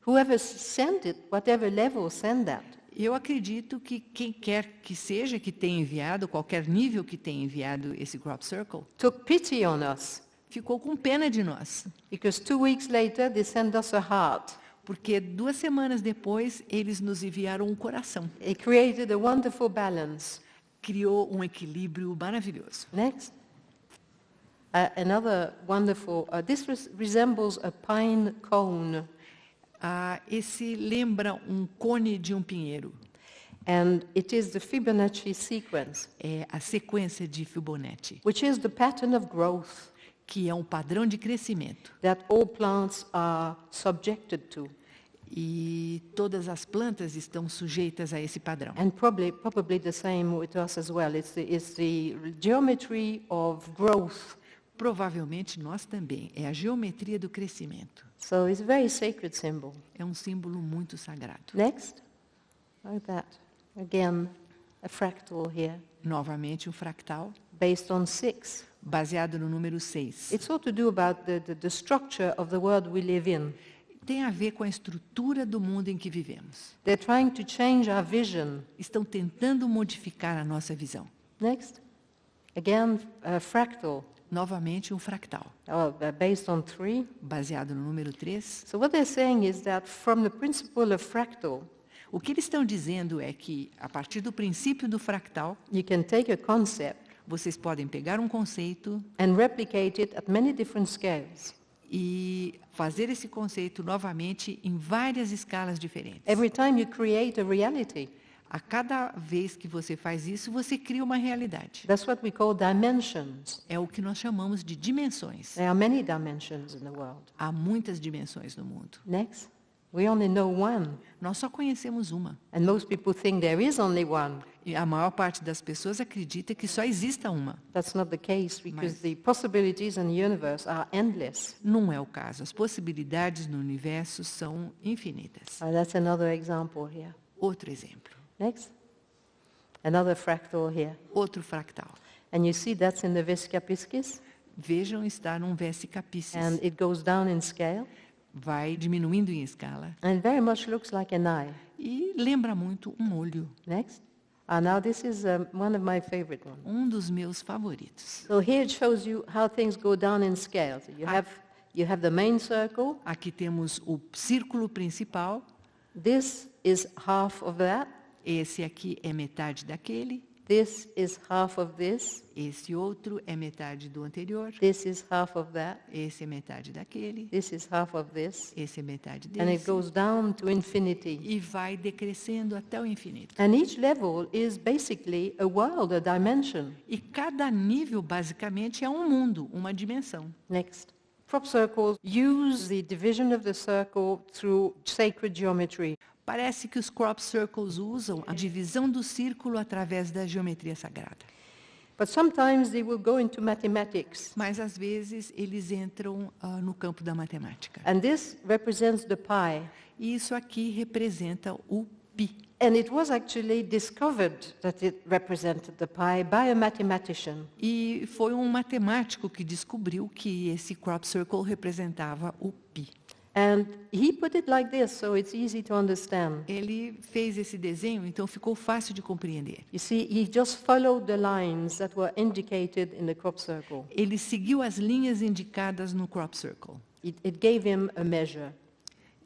whoever sent it, whatever level sent that, Eu acredito que quem quer que seja que tenha enviado, qualquer nível que tenha enviado esse crop circle, took pity on us. ficou com pena de nós. Because 2 weeks later, they sent us a heart. Porque 2 semanas depois, eles nos enviaram um coração. It created a wonderful balance. Criou um equilíbrio maravilhoso. Next. Another wonderful, this resembles a pine cone. Esse lembra um cone de um pinheiro. And it is the Fibonacci sequence, É a sequência de Fibonacci, which is the pattern of growth que é um padrão de crescimento. that all plants are subjected to. E todas as plantas estão sujeitas a esse padrão. And probably the same with us as well. It's the geometry of growth. Provavelmente nós também. É a geometria do crescimento. So it's a very sacred symbol. É um símbolo muito sagrado. Next. Like that. Again, a fractal here, Novamente um fractal, based on 6. baseado no número 6. It's all to do about the structure of the world we live in. Tem a ver com a estrutura do mundo em que vivemos. They're trying to change our vision. Estão tentando modificar a nossa visão. Next. Again, a fractal, Novamente um fractal, based on 3. baseado no número 3. So what they're saying is that from the principle of fractal, O que eles estão dizendo é que, a partir do princípio do fractal, you can take a concept vocês podem pegar um conceito and replicate it at many different scales. e fazer esse conceito novamente em várias escalas diferentes. Every time you create a reality. A cada vez que você faz isso, você cria uma realidade. That's what we call dimensions. É o que nós chamamos de dimensões. There are many dimensions in the world. Há muitas dimensões no mundo. Next. We only know one. Nós só conhecemos uma. And most people think there is only one. E a maior parte das pessoas acredita que só exista uma. That's not the case, because Mas the possibilities in the universe are endless. não é o caso. As possibilidades no universo são infinitas. That's another example here. Outro exemplo. Next. Another fractal here. Outro fractal. And you see that's in the Vesica Piscis. Vejam, está num Vesica Piscis. And it goes down in scale. Vai diminuindo em escala. And it very much looks like an eye. E lembra muito um olho. Next. Now this is one of my favorite ones. Um dos meus favoritos. So here it shows you how things go down in scale. So you have the main circle. Aqui temos o círculo principal. This is half of that. Esse aqui é metade daquele. This is half of this. Esse outro é metade do anterior. This is half of that. Esse é metade daquele. This is half of this. Esse é metade And it desse. goes down to infinity. E vai decrescendo até o infinito. And each level is basically a world, a dimension. E cada nível, basicamente, é um mundo, uma dimensão. Next. Crop circles use the division of the circle through sacred geometry. Parece que os crop circles usam a divisão do círculo através da geometria sagrada. But sometimes they will go into mathematics. Mas, às vezes, eles entram no campo da matemática. And this represents the pi. E isso aqui representa o pi. And it was actually discovered that it represented the pi by a mathematician. E foi um matemático que descobriu que esse crop circle representava o pi. And he put it like this, so it's easy to understand. Ele fez esse desenho, então ficou fácil de compreender. You see, he just followed the lines that were indicated in the crop circle. Ele seguiu as linhas indicadas no crop circle. It gave him a measure.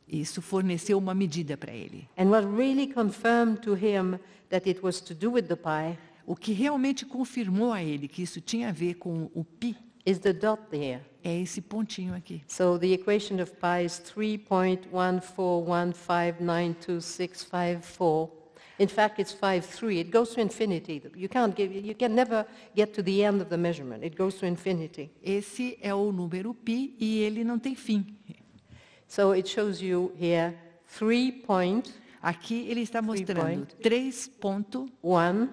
Isso forneceu uma medida para ele. And what really confirmed to him that it was to do with the pi O que realmente confirmou a ele que isso tinha a ver com o pi is the dot there. é esse pontinho aqui. So the equation of pi is 3.141592654. In fact, it's 5.3. It goes to infinity. You can never get to the end of the measurement. It goes to infinity. Esse é o número pi e ele não tem fim. So it shows you here 3.1 Aqui ele está mostrando 3.1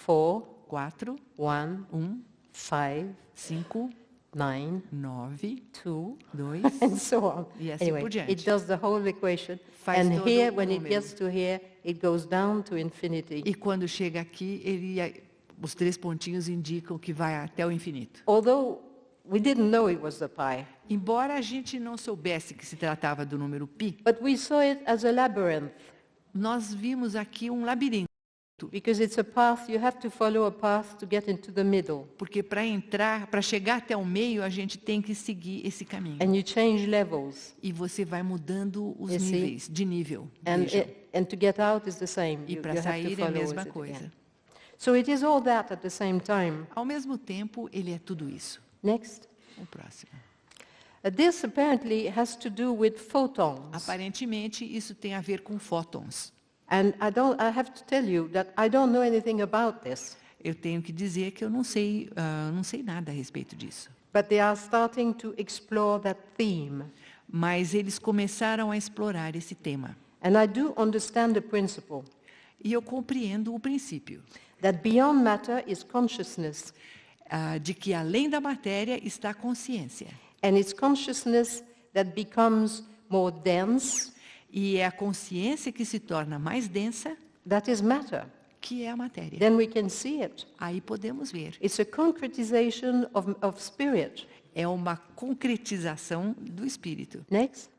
4 4 1 1 5 5 9 9 2 2 and so on. E assim Anyway, por diante. it does the whole equation. Faz And todo here, o when it número. gets to here, it goes down to infinity. E quando chega aqui, os 3 pontinhos indicam que vai até o infinito. Although we didn't know it was the pi, Embora a gente não soubesse que se tratava do número pi, but we saw it as a labyrinth, nós vimos aqui um labirinto, because it's a path, you have to follow a path to get into the middle. porque para chegar até o meio, a gente tem que seguir esse caminho. And you change levels. E você vai mudando os You see? níveis, de nível. And, Vejam. and to get out is the same. E You para have to sair é a follow mesma it coisa. again. So it is all that at the same time. Ao mesmo tempo, ele é tudo isso. Next. O próximo. This apparently has to do with photons. Aparentemente, isso tem a ver com fótons. And I have to tell you that I don't know anything about this. Eu tenho que dizer que eu não sei nada a respeito disso. But they are starting to explore that theme. Mas eles começaram a explorar esse tema. And I do understand the principle. E eu compreendo o princípio. That beyond matter is consciousness. De que além da matéria está a consciência. And it's consciousness that becomes more dense. E é a consciência que se torna mais densa, That is matter. que é a matéria. Then we can see it. Aí podemos ver. It's a concretization of spirit. É uma concretização do espírito. Next.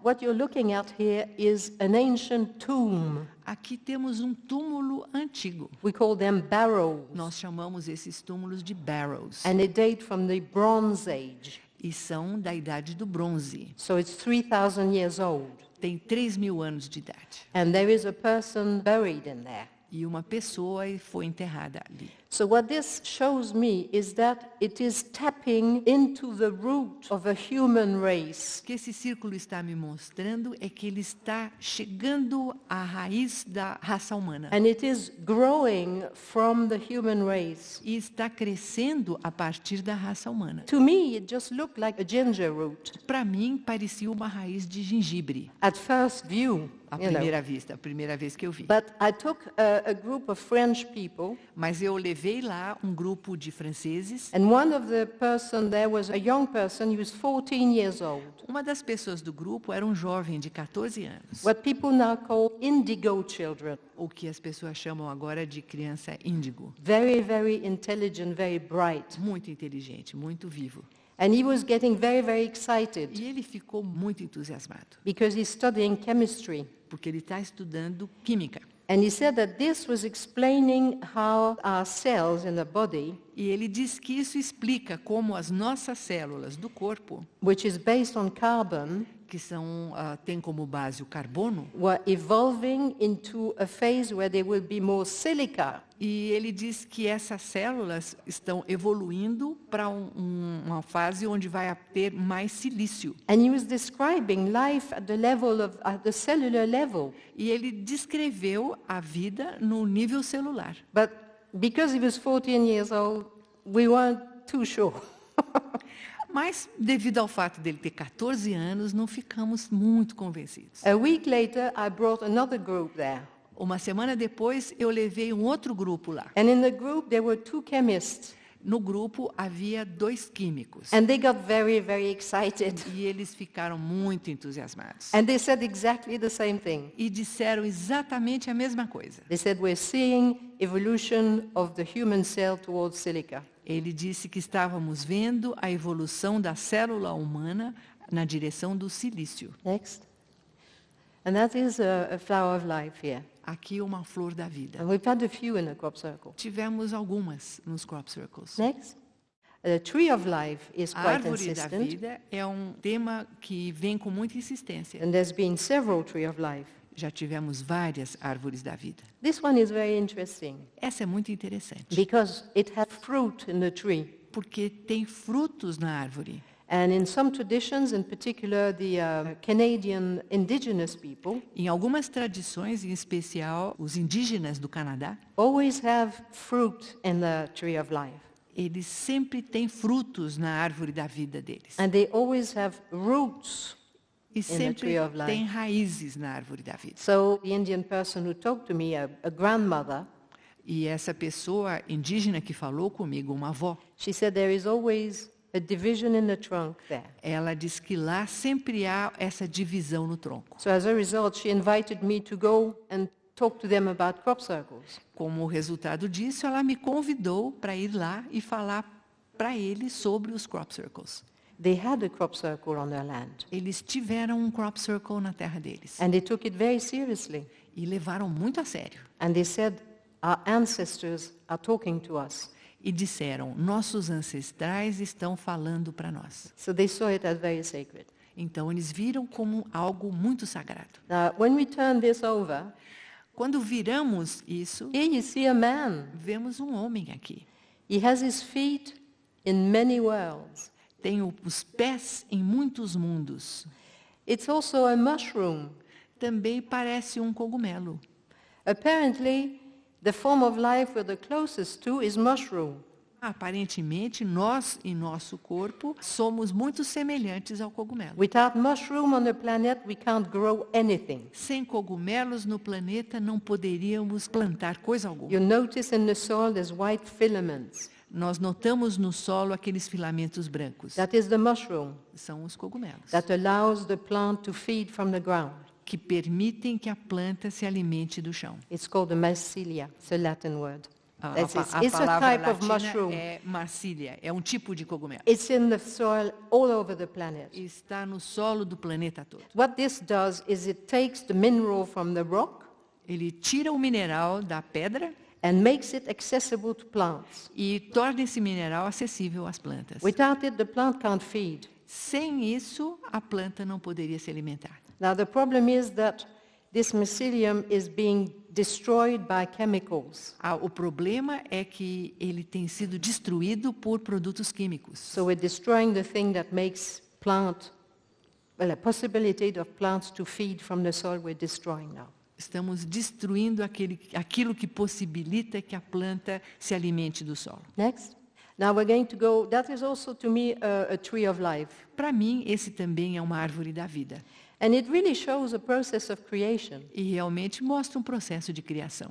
What you're looking at here is an ancient tomb. Aqui temos um túmulo antigo. We call them barrows. Nós chamamos esses túmulos de barrows. And they date from the Bronze Age. E são da idade do bronze. So it's 3,000 years old. Tem 3.000 anos de idade. And there is a person buried in there. E uma pessoa foi enterrada ali. So what this shows me is that it is tapping into the root of a human race. O que esse círculo está me mostrando é que ele está chegando à raiz da raça humana. And it is growing from the human race. E está crescendo a partir da raça humana. To me, it just looked like a ginger root. Para mim, parecia uma raiz de gengibre. At first view, À primeira vista, a primeira vez que eu vi. But I took a group of French people, Mas eu levei lá um grupo de franceses. and one of the person there was a young person. He was 14 years old. Uma das pessoas do grupo era um jovem de 14 anos, What people now call indigo children. o que as pessoas chamam agora de criança índigo. Very, very intelligent, very bright. Muito inteligente, muito vivo. And he was getting very, very excited E ele ficou muito entusiasmado, because he's studying chemistry. porque ele está estudando química. And he said that this was explaining how our cells in the body, E ele diz que isso explica como as nossas células do corpo, which is based on carbon, que têm como base o carbono, were evolving into a phase where there will be more silica. e ele diz que essas células estão evoluindo para uma fase onde vai ter mais silício. And he was describing life at the level of, at the cellular level. E ele descreveu a vida no nível celular. But because he was 14 years old, we weren't too sure. Mas, devido ao fato dele ter 14 anos, não ficamos muito convencidos. A week later, I brought another group there. Uma semana depois, eu levei um outro grupo lá. And in the group, there were two chemists. No grupo, havia 2 químicos. And they got very, very excited. E eles ficaram muito entusiasmados. And they said exactly the same thing. E disseram exatamente a mesma coisa. They said, we're seeing evolution of the human cell towards silica. Ele disse que estávamos vendo a evolução da célula humana na direção do silício. Next. And that is a flower of life here. Aqui uma flor da vida. And we've had a few in the crop circle. Tivemos algumas nos crop circles. Next. The tree of life is A quite árvore da insistent. vida é um tema que vem com muita insistência. And there's been several tree of life. Já tivemos várias árvores da vida. This one is very interesting Essa é muito interessante, because it has fruit in the tree. porque tem frutos na árvore. And in some traditions, in particular the Canadian indigenous people, Em algumas tradições, em especial os indígenas do Canadá, always have fruit in the tree of life. eles sempre têm frutos na árvore da vida deles. And they always have roots. E sempre tree of life. tem raízes na árvore da vida. So the Indian person who talked to me, a grandmother, E essa pessoa indígena que falou comigo, uma avó, she said there is always a division in the trunk there. ela diz que lá sempre há essa divisão no tronco. So as a result, she invited me to go and talk to them about crop circles. Como resultado disso, ela me convidou para ir lá e falar para eles sobre os crop circles. They had a crop circle on their land. Eles tiveram um crop circle na terra deles And they took it very seriously. e levaram muito a sério. And they said, our ancestors are talking to us. E disseram, nossos ancestrais estão falando para nós. So they saw it as very sacred. Então, eles viram como algo muito sagrado. Now, when we turn this over, Quando viramos isso, here you see a man. vemos um homem aqui. He has his feet in many worlds. Tem os pés em muitos mundos. It's also a mushroom. Também parece um cogumelo. Apparently, the form of life we're the closest to is mushroom. Aparentemente, nós e nosso corpo somos muito semelhantes ao cogumelo. Without mushroom on the planet, we can't grow anything. Sem cogumelos no planeta, não poderíamos plantar coisa alguma. You notice in the soil there's white filaments. Nós notamos no solo aqueles filamentos brancos. That is the mushroom São os cogumelos, that allows the plant to feed from the ground. que permitem que a planta se alimente do chão. It's called a mycelia. It's a Latin word. A It's a palavra type of latina mushroom. é marcília, é um tipo de cogumelo. It's in the soil all over the planet. Está no solo do planeta todo. What this does is it takes the mineral from the rock Ele tira o mineral da pedra and makes it accessible to plants. e torna esse mineral acessível às plantas. Without it, the plant can't feed. Sem isso, a planta não poderia se alimentar. Now, the problem is that this mycelium is being destroyed by chemicals. O problema é que ele tem sido destruído por produtos químicos. So we're destroying the thing that makes a possibility of plants to feed from the soil, we're destroying now. Estamos destruindo aquilo que possibilita que a planta se alimente do solo. Next. Now we're going to go, that is also to me a tree of life. Para mim, esse também é uma árvore da vida. And it really shows a process of creation. E realmente mostra um processo de criação.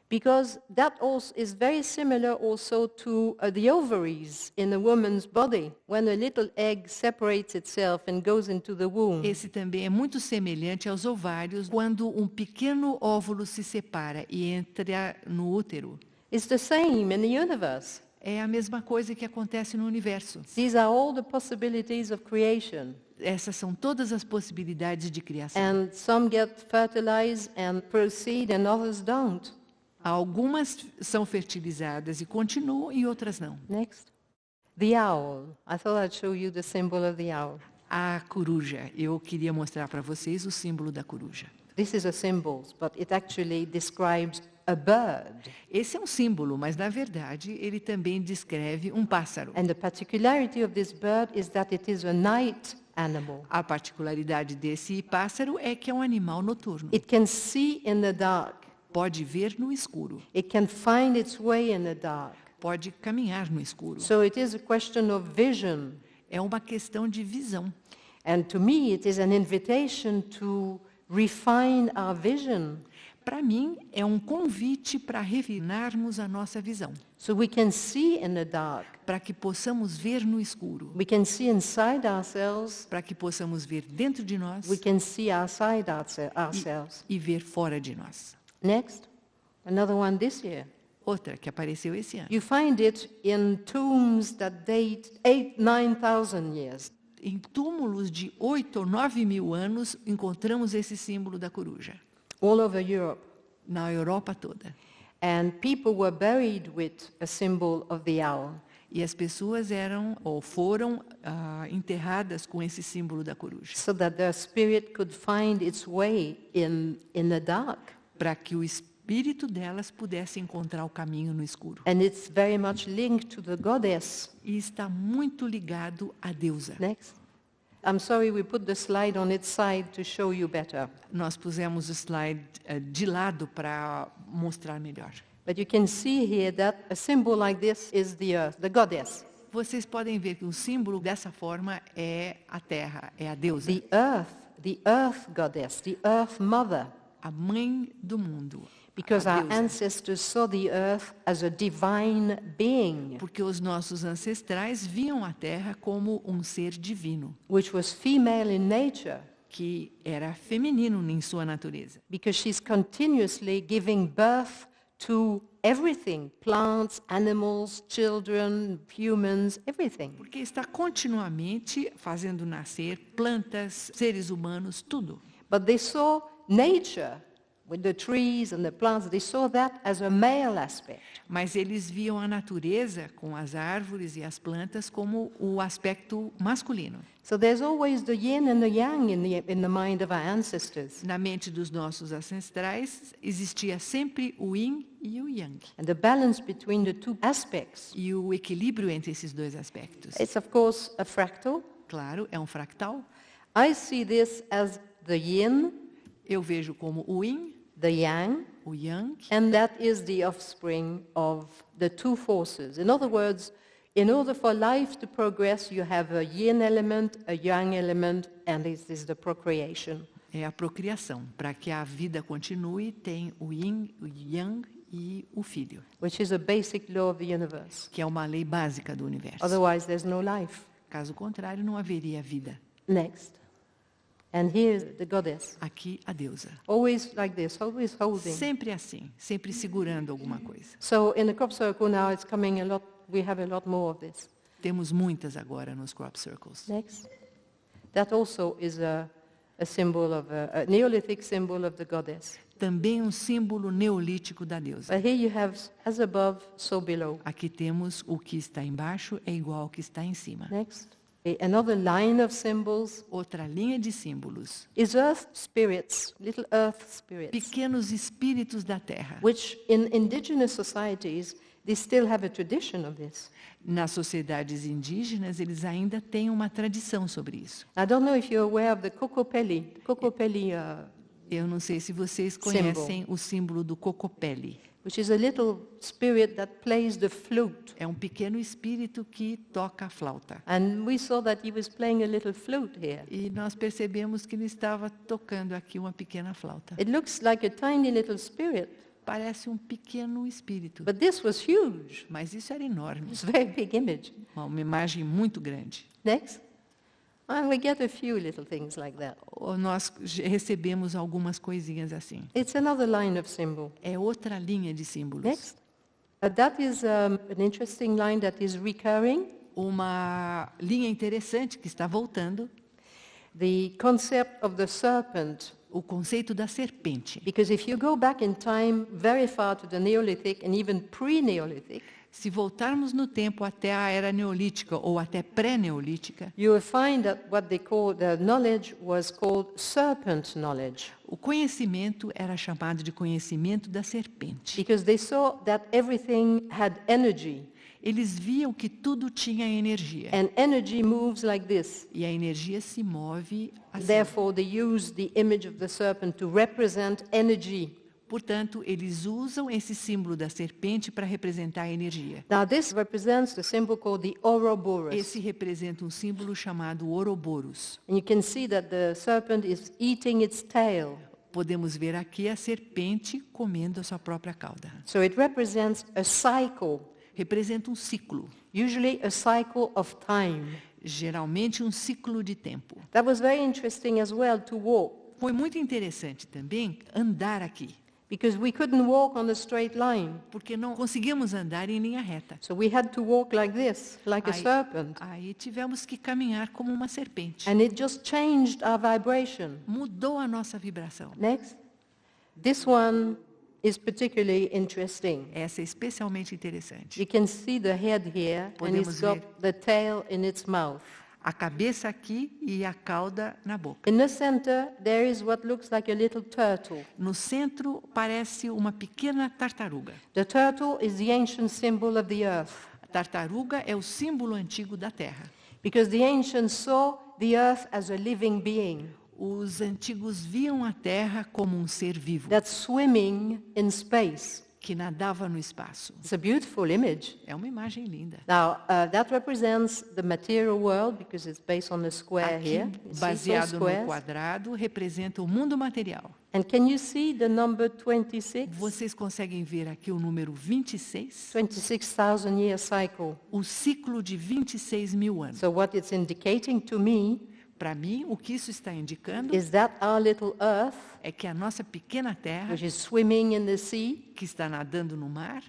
Because that also is very similar also to the ovaries in a woman's body. When a little egg separates itself and goes into the womb. Esse também é muito semelhante aos ovários, quando um pequeno óvulo se separa e entra no útero. It's the same in the universe. É a mesma coisa que acontece no universo. These are all the possibilities of creation. Essas são todas as possibilidades de criação. And some get fertilized and proceed and others don't. Algumas são fertilizadas e continuam e outras não. Next. The owl. I thought I'd show you the symbol of the owl. A coruja. Eu queria mostrar para vocês o símbolo da coruja. This is a symbol, but it actually describes a bird. Esse é um símbolo, mas na verdade ele também descreve um pássaro. And the particularity of this bird is that it is a night animal. A particularidade desse pássaro é que é um animal noturno. It can see in the dark. Pode ver no escuro. It can find its way in the dark. Pode caminhar no escuro. So it is a question of vision. É uma questão de visão. And to me it is an invitation to refine our vision. Para mim, é um convite para refinarmos a nossa visão. So we can see in the dark. Para que possamos ver no escuro. We can see inside ourselves. Para que possamos ver dentro de nós. We can see outside ourselves. E ver fora de nós. Next, another one this year. Outra que apareceu esse ano. You find it in tombs that date 9,000 years. Em túmulos de 8 ou 9 mil anos, encontramos esse símbolo da coruja. All over Europe. Na Europa toda. And people were buried with a symbol of the owl. E as pessoas foram enterradas com esse símbolo da coruja. So that their spirit could find its way in the dark. Para que o espírito delas pudesse encontrar o caminho no escuro. And it's very much linked to the goddess. E está muito ligado à deusa. Next. I'm sorry we put the slide on its side to show you better. Nós pusemos o slide de lado para mostrar melhor. But you can see here that a symbol like this is the earth, the goddess. Vocês podem ver que o símbolo dessa forma é a terra, é a deusa. The earth goddess, the earth mother. A mãe do mundo. Because our ancestors saw the earth as a divine being. Porque os nossos ancestrais viam a terra como um ser divino. Which was female in nature. Que era feminino em sua natureza. Because she's continuously giving birth to everything, plants, animals, children, humans, everything. Porque está continuamente fazendo nascer plantas, seres humanos, tudo. But they saw nature with the trees and the plants, they saw that as a male aspect. Mas eles viam a natureza com as árvores e as plantas como o aspecto masculino. So there's always the yin and the yang in the mind of our ancestors. Na mente dos nossos ancestrais existia sempre o yin e o yang. And the balance between the two aspects. E o equilíbrio entre esses dois aspectos. It's of course a fractal. Claro, é um fractal. I see this as the yin. Eu vejo como o yin, the yang, o yang, and that is the offspring of the two forces. In other words, in order for life to progress, you have a yin element, a yang element, and this is the procreation. É a procriação. Para que a vida continue, tem o yin, o yang e o filho. Which is a basic law of the universe. Que é uma lei básica do universo. Otherwise, there's no life. Caso contrário, não haveria vida. Next. And here's the goddess. Aqui a deusa. Always like this, always holding. Sempre assim, sempre segurando alguma coisa. So in the crop circle now it's coming a lot, we have a lot more of this. Temos muitas agora nos crop circles. Next. That also is a symbol of a Neolithic symbol of the goddess. Também um símbolo neolítico da deusa. But here you have as above, so below. Aqui temos o que está embaixo é igual ao que está em cima. Next. Another line of symbols Outra linha de símbolos. is earth spirits, little earth spirits, Pequenos espíritos da terra. which in indigenous societies, they still have a tradition of this. Nas sociedades indígenas, eles ainda têm uma tradição sobre isso. I don't know if you're aware of the Kokopelli. Eu não sei se vocês conhecem o símbolo do cocopelli. Which is a little spirit that plays the flute. É um pequeno espírito que toca a flauta. And we saw that he was playing a little flute here. E nós percebemos que ele estava tocando aqui uma pequena flauta. It looks like a tiny little spirit, Parece um pequeno espírito, but this was huge. mas isso era enorme. It's a very big image. Uma imagem muito grande. Next. And we get a few little things like that. Nós recebemos algumas coisinhas assim. It's another line of symbol. É outra linha de símbolos. Next. That is an interesting line that is recurring. Uma linha interessante que está voltando. The concept of the serpent. O conceito da serpente. Because if you go back in time very far to the Neolithic and even pre-Neolithic, se voltarmos no tempo até a era neolítica ou até pré-neolítica, you will find that what they call the knowledge was called serpent knowledge. O conhecimento era chamado de conhecimento da serpente. Because they saw that everything had energy. Eles viam que tudo tinha energia. And energy moves like this. E a energia se move assim. Therefore, they use the image of the serpent to represent energy. Portanto, eles usam esse símbolo da serpente para representar a energia. Now, this represents the symbol called the Ouroboros. Esse representa um símbolo chamado Ouroboros. And you can see that the serpent is eating its tail. Podemos ver aqui a serpente comendo a sua própria cauda. So it represents a cycle. Representa um ciclo. Usually a cycle of time. Geralmente um ciclo de tempo. That was very interesting as well to walk. Foi muito interessante também andar aqui. Because we couldn't walk on a straight line. Porque não conseguimos andar em linha reta. So we had to walk like this, like a serpent. Aí tivemos que caminhar como uma serpente. And it just changed our vibration. Mudou a nossa vibração. Next. This one is particularly interesting. Essa é especialmente interessante. You can see the head here, and it's got the tail in its mouth. A cabeça aqui e a cauda na boca. In the center, there is what looks like a little turtle. No centro parece uma pequena tartaruga. The turtle is the ancient symbol of the earth. A tartaruga é o símbolo antigo da terra. Because the ancients saw the earth as a living being. Os antigos viam a terra como um ser vivo. That's swimming in space. Que nadava no espaço. It's a beautiful image. É uma imagem linda. Now, that represents the material world because it's based on a square aqui, here. Baseado no quadrado, representa o mundo material. And can you see the number 26? Vocês conseguem ver aqui o número 26? 26,000 year cycle. O ciclo de 26 mil anos. So what it's indicating to me, para mim, o que isso está indicando is that our little earth, é que a nossa pequena terra, which is swimming in the sea, que está nadando no mar,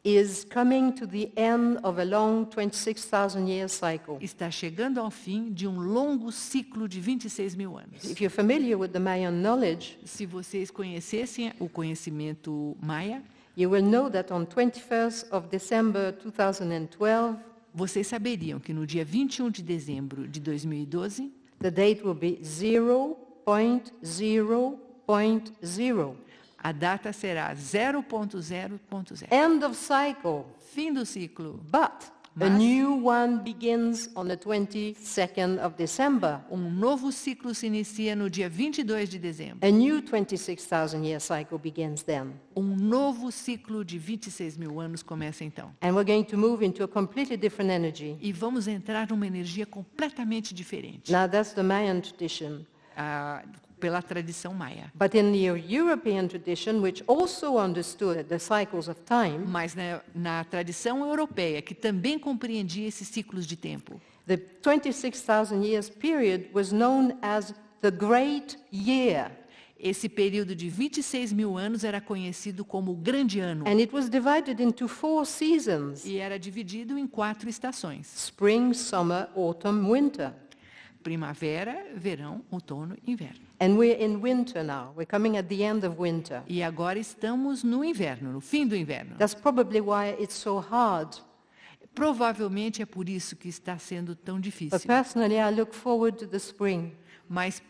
is coming to the end of a long 26,000 year cycle. Está chegando ao fim de um longo ciclo de 26 mil anos. If you're familiar with the Mayan knowledge, se vocês conhecessem o conhecimento maia, you will know that on 21st of December 2012, vocês saberiam que no dia 21 de dezembro de 2012, the date will be 0.0.0. A data será 0.0.0. End of cycle. Fim do ciclo. But a new one begins on the 22nd of December. Novo ciclo se inicia no dia 22 de dezembro. A new 26,000 year cycle begins then. Novo ciclo de 26 mil anos começa então. And we're going to move into a completely different energy. E vamos entrar numa energia completamente diferente. Now that's the Mayan tradition. Pela tradição maia. But in the European tradition, which also understood the cycles of time, mas na tradição europeia, que também compreendia esses ciclos de tempo, the 26,000 years period was known as the Great Year. Esse período de 26 mil anos era conhecido como o Grande Ano. And it was divided into 4 seasons. E era dividido em 4 estações. Spring, summer, autumn, winter. Primavera, verão, outono e inverno. And we're in winter now. We're coming at the end of winter. E agora estamos no inverno, no fim do inverno. That's probably why it's so hard. Provavelmente é por isso que está sendo tão But difícil. personally, I look forward to the spring. Mas,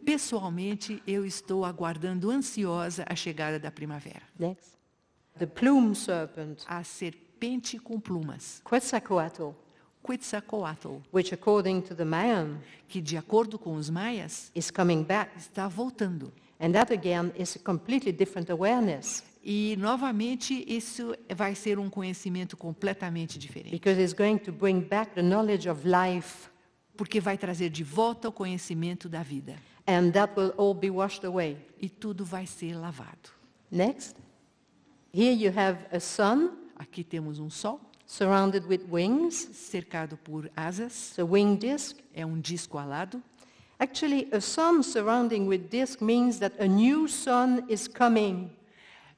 pessoalmente, eu estou aguardando ansiosa a chegada da primavera. Next. The plume serpent, A serpente com plumas, Quetzalcoatl, Quetzalcoatl, which according to the Mayan que, de acordo com os maias, is coming back. está voltando. And that again is a completely different awareness, E, novamente, isso vai ser um conhecimento completamente diferente. because it's going to bring back the knowledge of life, Porque vai trazer de volta o conhecimento da vida. and that will all be washed away. E tudo vai ser lavado. Next. Here you have a sun Aqui temos um sol, surrounded with wings. cercado por asas. It's a wing disk. É um disco alado. Actually, a sun surrounding with disk means that a new sun is coming.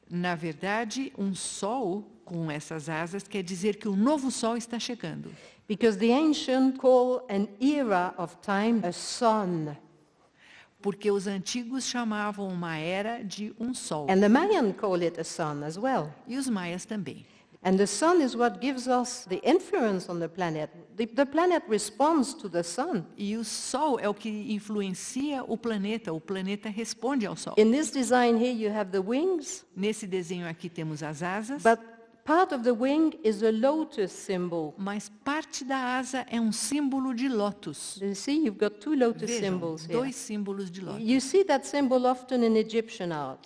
Na verdade, um sol com essas asas quer dizer que um novo sol está chegando. Because the ancient call an era of time a sun. Porque os antigos chamavam uma era de um sol. And the Mayan call it a sun as well. E os maias também. And the sun is what gives us the influence on the planet. The planet responds to the sun. E o sol é o que influencia o planeta responde ao sol. In this design here you have the wings, Nesse desenho aqui temos as asas, but part of the wing is a lotus symbol. mas parte da asa é um símbolo de lótus. You see, you've got two lotus Vejam, symbols here. dois símbolos de lótus. You see that symbol often in Egyptian art.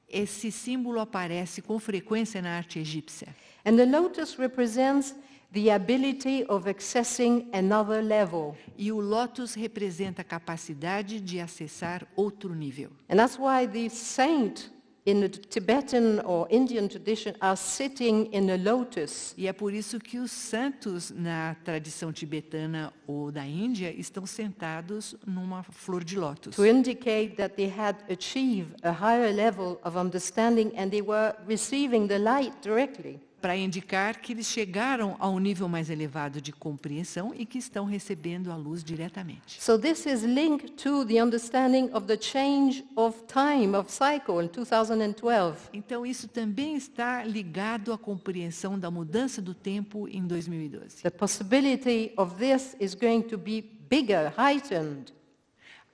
Esse símbolo aparece com frequência na arte egípcia. And the lotus represents the ability of accessing another level. E o lótus representa a capacidade de acessar outro nível. And that's why the saint in the Tibetan or Indian tradition are sitting in a lotus. E é por isso que os santos na tradição tibetana ou da Índia estão sentados numa flor de lótus. To indicate that they had achieved a higher level of understanding and they were receiving the light directly. Para indicar que eles chegaram a um nível mais elevado de compreensão e que estão recebendo a luz diretamente. So this is linked to the understanding of the change of time, of cycle in 2012. Então isso também está ligado à compreensão da mudança do tempo em 2012. The possibility of this is going to be bigger, heightened.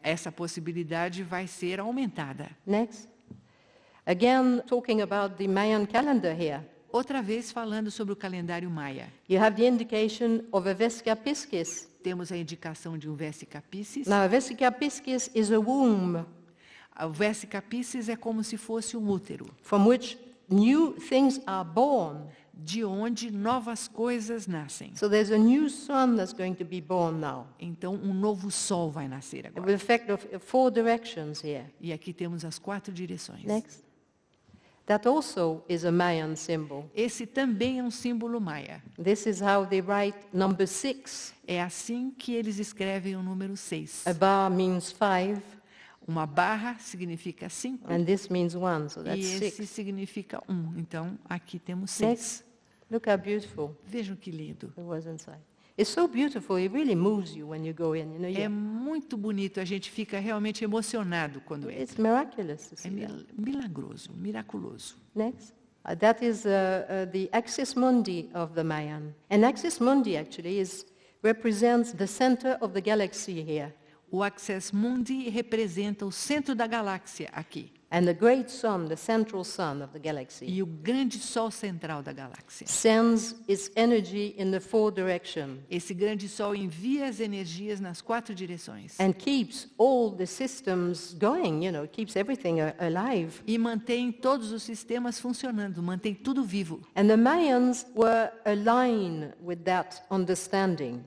Essa possibilidade vai ser aumentada. Next. Again, talking about the Mayan calendar here. Outra vez falando sobre o calendário maia. You have the indication of a Vesica Piscis. Temos a indicação de um Vesica Piscis. Now, a Vesica Piscis is a womb O Vesica Piscis é como se fosse um útero, from which new things are born. de onde novas coisas nascem. So there's a new sun that's going to be born now. Então, um novo sol vai nascer With agora. effect of 4 directions here. E aqui temos as 4 direções. Next. That also is a Mayan symbol. Esse também é um símbolo maia. This is how they write number 6. É assim que eles escrevem o número 6. A bar means 5, Uma barra significa 5 and this means 1, so e that's esse 6. significa 1. Então, aqui temos 6. Next. Look how beautiful Vejam que lindo. it was inside. It's so beautiful, it really moves you when you go in. You know, É muito bonito, a gente fica realmente emocionado quando entra. it's miraculous to É see that. milagroso, miraculoso. Next. That is the axis mundi of the Mayan. And axis mundi actually represents the center of the galaxy here. O Axis Mundi representa o centro da galáxia aqui. And the great sun, the central sun of the galaxy, E o grande sol central da galáxia. sends its energy in the 4 direction Esse grande sol envia as energias nas 4 direções. and keeps all the systems going, keeps everything alive. E mantém todos os sistemas funcionando, mantém tudo vivo. And the Mayans were aligned with that understanding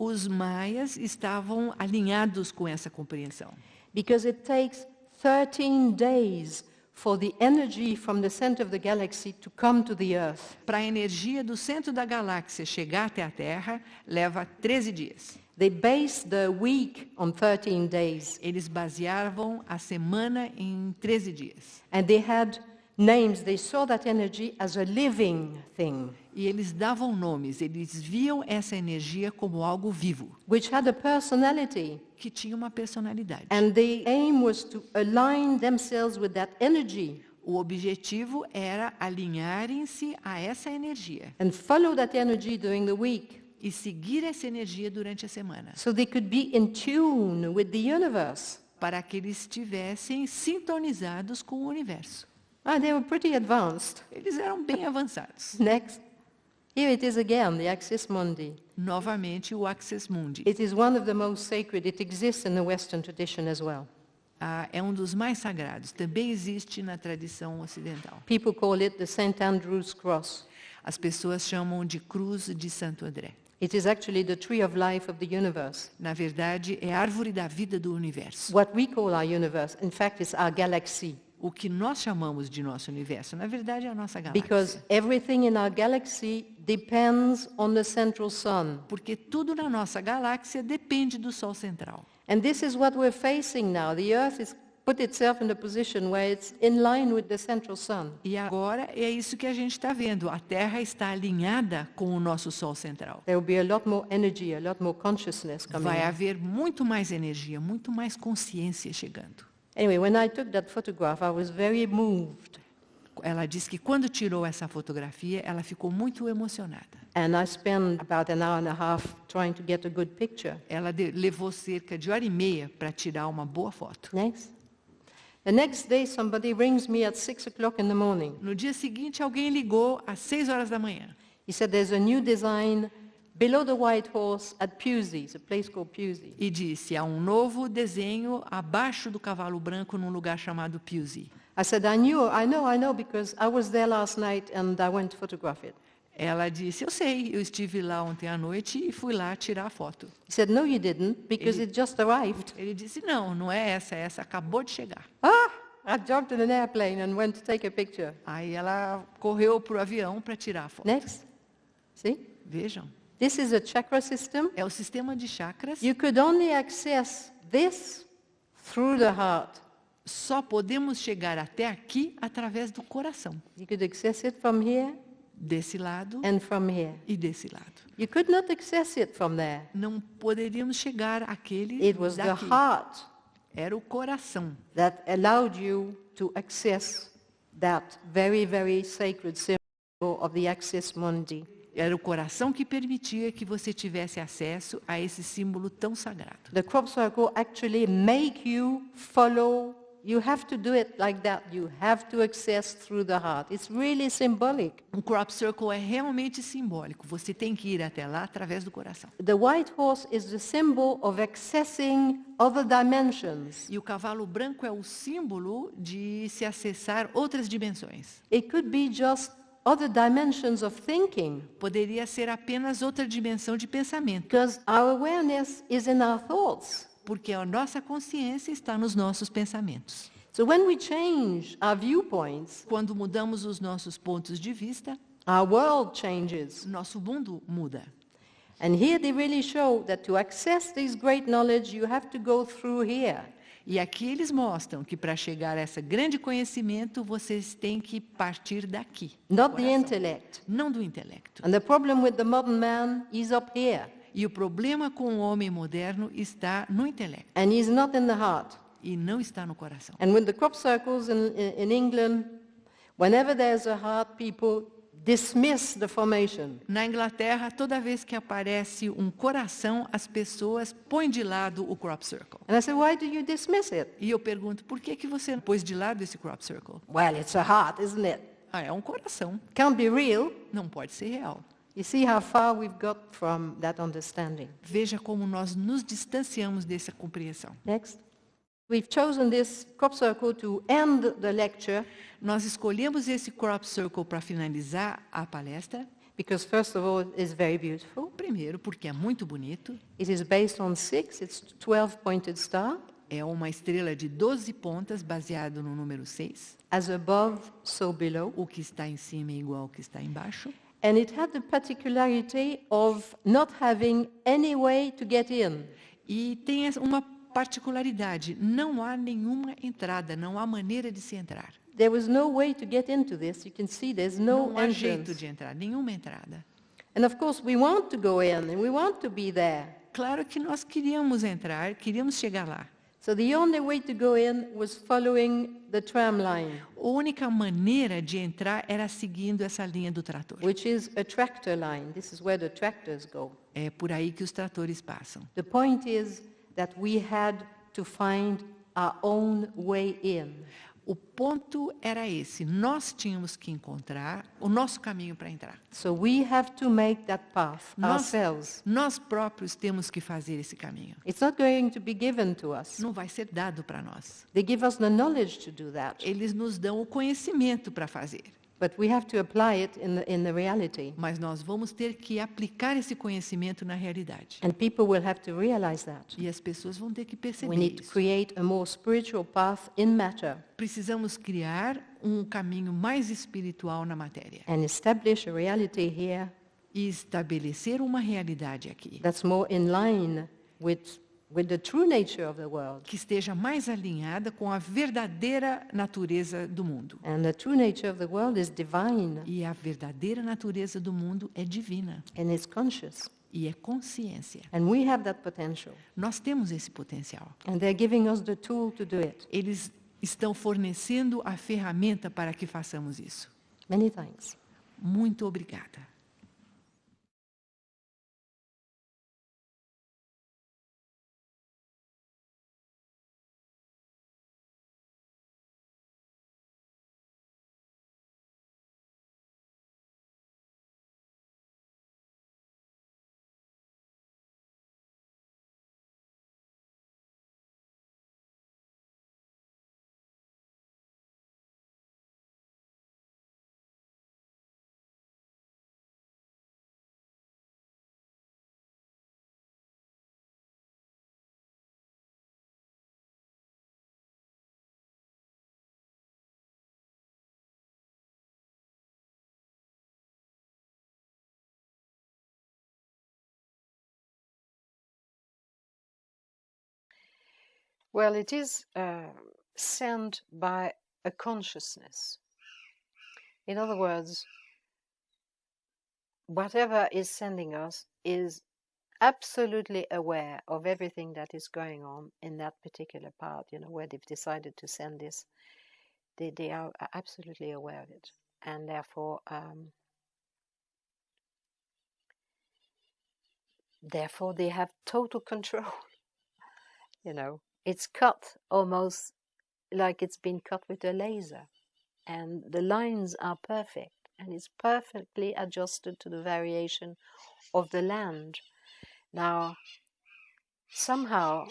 Os maias estavam alinhados com essa compreensão. because it takes 13 days for the energy from the center of the galaxy to come to the Earth. Para a energia do centro da galáxia chegar até a Terra, leva 13 dias. They based the week on 13 days, Eles baseavam a semana em 13 dias. and they had names. They saw that energy as a living thing, E eles davam nomes, eles viam essa energia como algo vivo, which had a personality. que tinha uma personalidade. And the aim was to align themselves with that energy. O objetivo era alinharem-se a essa energia and follow that energy during the week e seguir essa energia durante a semana, so they could be in tune with the universe. para que eles estivessem sintonizados com o universo. They were pretty advanced. Eles eram bem avançados. Next. Here it is again, the Axis Mundi. Novamente, o Axis Mundi. It is one of the most sacred. It exists in the Western tradition as well. É um dos mais sagrados. Também existe na tradição ocidental. People call it the St. Andrew's Cross. As pessoas chamam de Cruz de Santo André. It is actually the tree of life of the universe. Na verdade, é a árvore da vida do universo. What we call our universe, in fact, is our galaxy. O que nós chamamos de nosso universo, na verdade, é a nossa galáxia. Because everything in our galaxy depends on the central sun. Porque tudo na nossa galáxia depende do Sol central. And this is what we're facing now. The Earth has put itself in a position where it's in line with the central sun. E agora é isso que a gente está vendo. A Terra está alinhada com o nosso Sol central. There will be a lot more energy, a lot more consciousness coming Vai in. haver muito mais energia, muito mais consciência chegando. Anyway, when I took that photograph, I was very moved. Ela disse que quando tirou essa fotografia, ela ficou muito emocionada. And I spent about an hour and a half trying to get a good picture. Ela levou cerca de 1h30 para tirar uma boa foto. Next. The next day, somebody rings me at 6 o'clock in the morning. No dia seguinte, alguém ligou às 6 horas da manhã. He said there's a new design below the White Horse at Pusey, it's a place called Pusey. E disse, há um novo desenho abaixo do cavalo branco num lugar chamado Pusey. I said, I know, because I was there last night and I went to photograph it. Ela disse, eu sei, eu estive lá ontem à noite e fui lá tirar a foto. He said, no, you didn't, because it just arrived. Ele disse, não é essa acabou de chegar. I jumped in an airplane and went to take a picture. Aí ela correu para o avião para tirar a foto. Next. See? Vejam, This is a chakra system. é o sistema de chakras. You could only access this through the heart. Só podemos chegar até aqui através do coração. You could access it from here Desse lado and from here. e desse lado. You could not access it from there. Não poderíamos chegar àquele It was the daqui. heart Era o coração that allowed you to access that very, very sacred symbol of the Axis Mundi. Era o coração que permitia que você tivesse acesso a esse símbolo tão sagrado. The crop circle actually make you follow. You have to do it like that. You have to access through the heart. It's really symbolic. Um crop circle é realmente simbólico. Você tem que ir até lá através do coração. The white horse is the symbol of accessing other dimensions. E o cavalo branco é o símbolo de se acessar outras dimensões. It could be just other dimensions of thinking, Poderia ser apenas outra dimensão de pensamento, because our awareness is in our thoughts. porque a nossa consciência está nos nossos pensamentos. So when we change our viewpoints, Quando mudamos os nossos pontos de vista, our world changes. nosso mundo muda. And here they really show that to access this great knowledge, you have to go through here. E aqui eles mostram que para chegar a esse grande conhecimento, vocês têm que partir daqui. Not the Coração. intellect. Não do intelecto. And the problem with the modern man is up here. E o problema com o homem moderno está no intelecto And he's not in the heart. e não está no coração. And with the crop circles in England, whenever there's a heart, people dismiss the formation. Na Inglaterra, toda vez que aparece um coração, as pessoas põem de lado o crop circle. And I said, why do you dismiss it? E eu pergunto, por que você pôs de lado esse crop circle? Well, it's a heart, isn't it? É um coração, Can't be real. não pode ser real. You see how far we've got from that understanding. Veja como nós nos distanciamos dessa compreensão. Next. We've chosen this crop circle to end the lecture Nós escolhemos esse crop circle para finalizar a palestra. because, first of all, it's very beautiful. Primeiro, porque é muito bonito. It is based on 6. It's 12-pointed star. É uma estrela de 12 pontas, baseado no número 6. As above, so below. O que está em cima é igual ao que está embaixo. And it had the particularity of not having any way to get in. E tem uma particularidade, não há nenhuma entrada, não há maneira de se entrar. There was no way to get into this. You can see there's no Não há jeito entrance. de entrar, nenhuma entrada. And of course, we want to go in and we want to be there. Claro que nós queríamos entrar, queríamos chegar lá. So the only way to go in was following the tram line, A única maneira de entrar era seguindo essa linha do trator. which is a tractor line. This is where the tractors go. É por aí que os tratores passam. The point is that we had to find our own way in. O ponto era esse, nós tínhamos que encontrar o nosso caminho para entrar. So we have to make that path ourselves. Nós próprios temos que fazer esse caminho. It's not going to be given to us. Não vai ser dado para nós. They give us the knowledge to do that, Eles nos dão o conhecimento para fazer. but we have to apply it in the reality. Mas nós vamos ter que aplicar esse conhecimento na realidade. And people will have to realize that. E as pessoas vão ter que We perceber need to isso. create a more spiritual path in matter Precisamos criar um caminho mais espiritual na matéria. and establish a reality here E estabelecer uma realidade aqui. that's more in line with the true nature of the world. Que esteja mais alinhada com a verdadeira natureza do mundo. And the true nature of the world is divine E a verdadeira natureza do mundo é divina. and is conscious. E é consciência. And we have that potential. Nós temos esse potencial. And they're giving us the tool to do it. Eles estão fornecendo a ferramenta para que façamos isso. Many thanks. Muito obrigada. Well, it is sent by a consciousness. In other words, whatever is sending us is absolutely aware of everything that is going on in that particular part, where they've decided to send this. They are absolutely aware of it. And therefore, they have total control. It's cut almost like it's been cut with a laser. And the lines are perfect. And it's perfectly adjusted to the variation of the land. Now, somehow,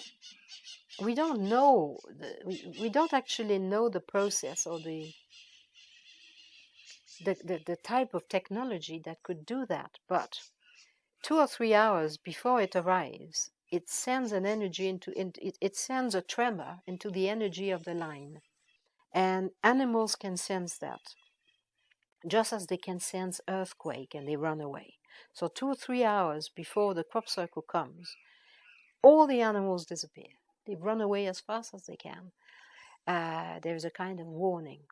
we don't know, we don't actually know the process or the type of technology that could do that. But 2 or 3 hours before it arrives, it sends an energy it sends a tremor into the energy of the line. And animals can sense that, just as they can sense earthquake and they run away. So 2 or 3 hours before the crop circle comes, all the animals disappear. They run away as fast as they can. There's a kind of warning.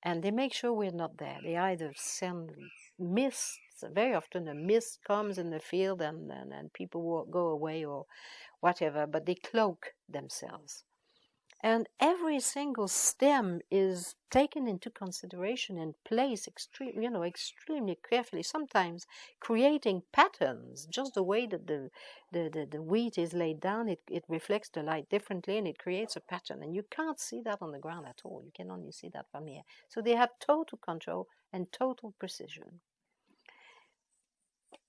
And they make sure we're not there. They either send mists. Very often a mist comes in the field and people go away or whatever, but they cloak themselves. And every single stem is taken into consideration and placed extremely carefully, sometimes creating patterns. Just the way that the wheat is laid down, it reflects the light differently and it creates a pattern. And you can't see that on the ground at all. You can only see that from here. So they have total control and total precision.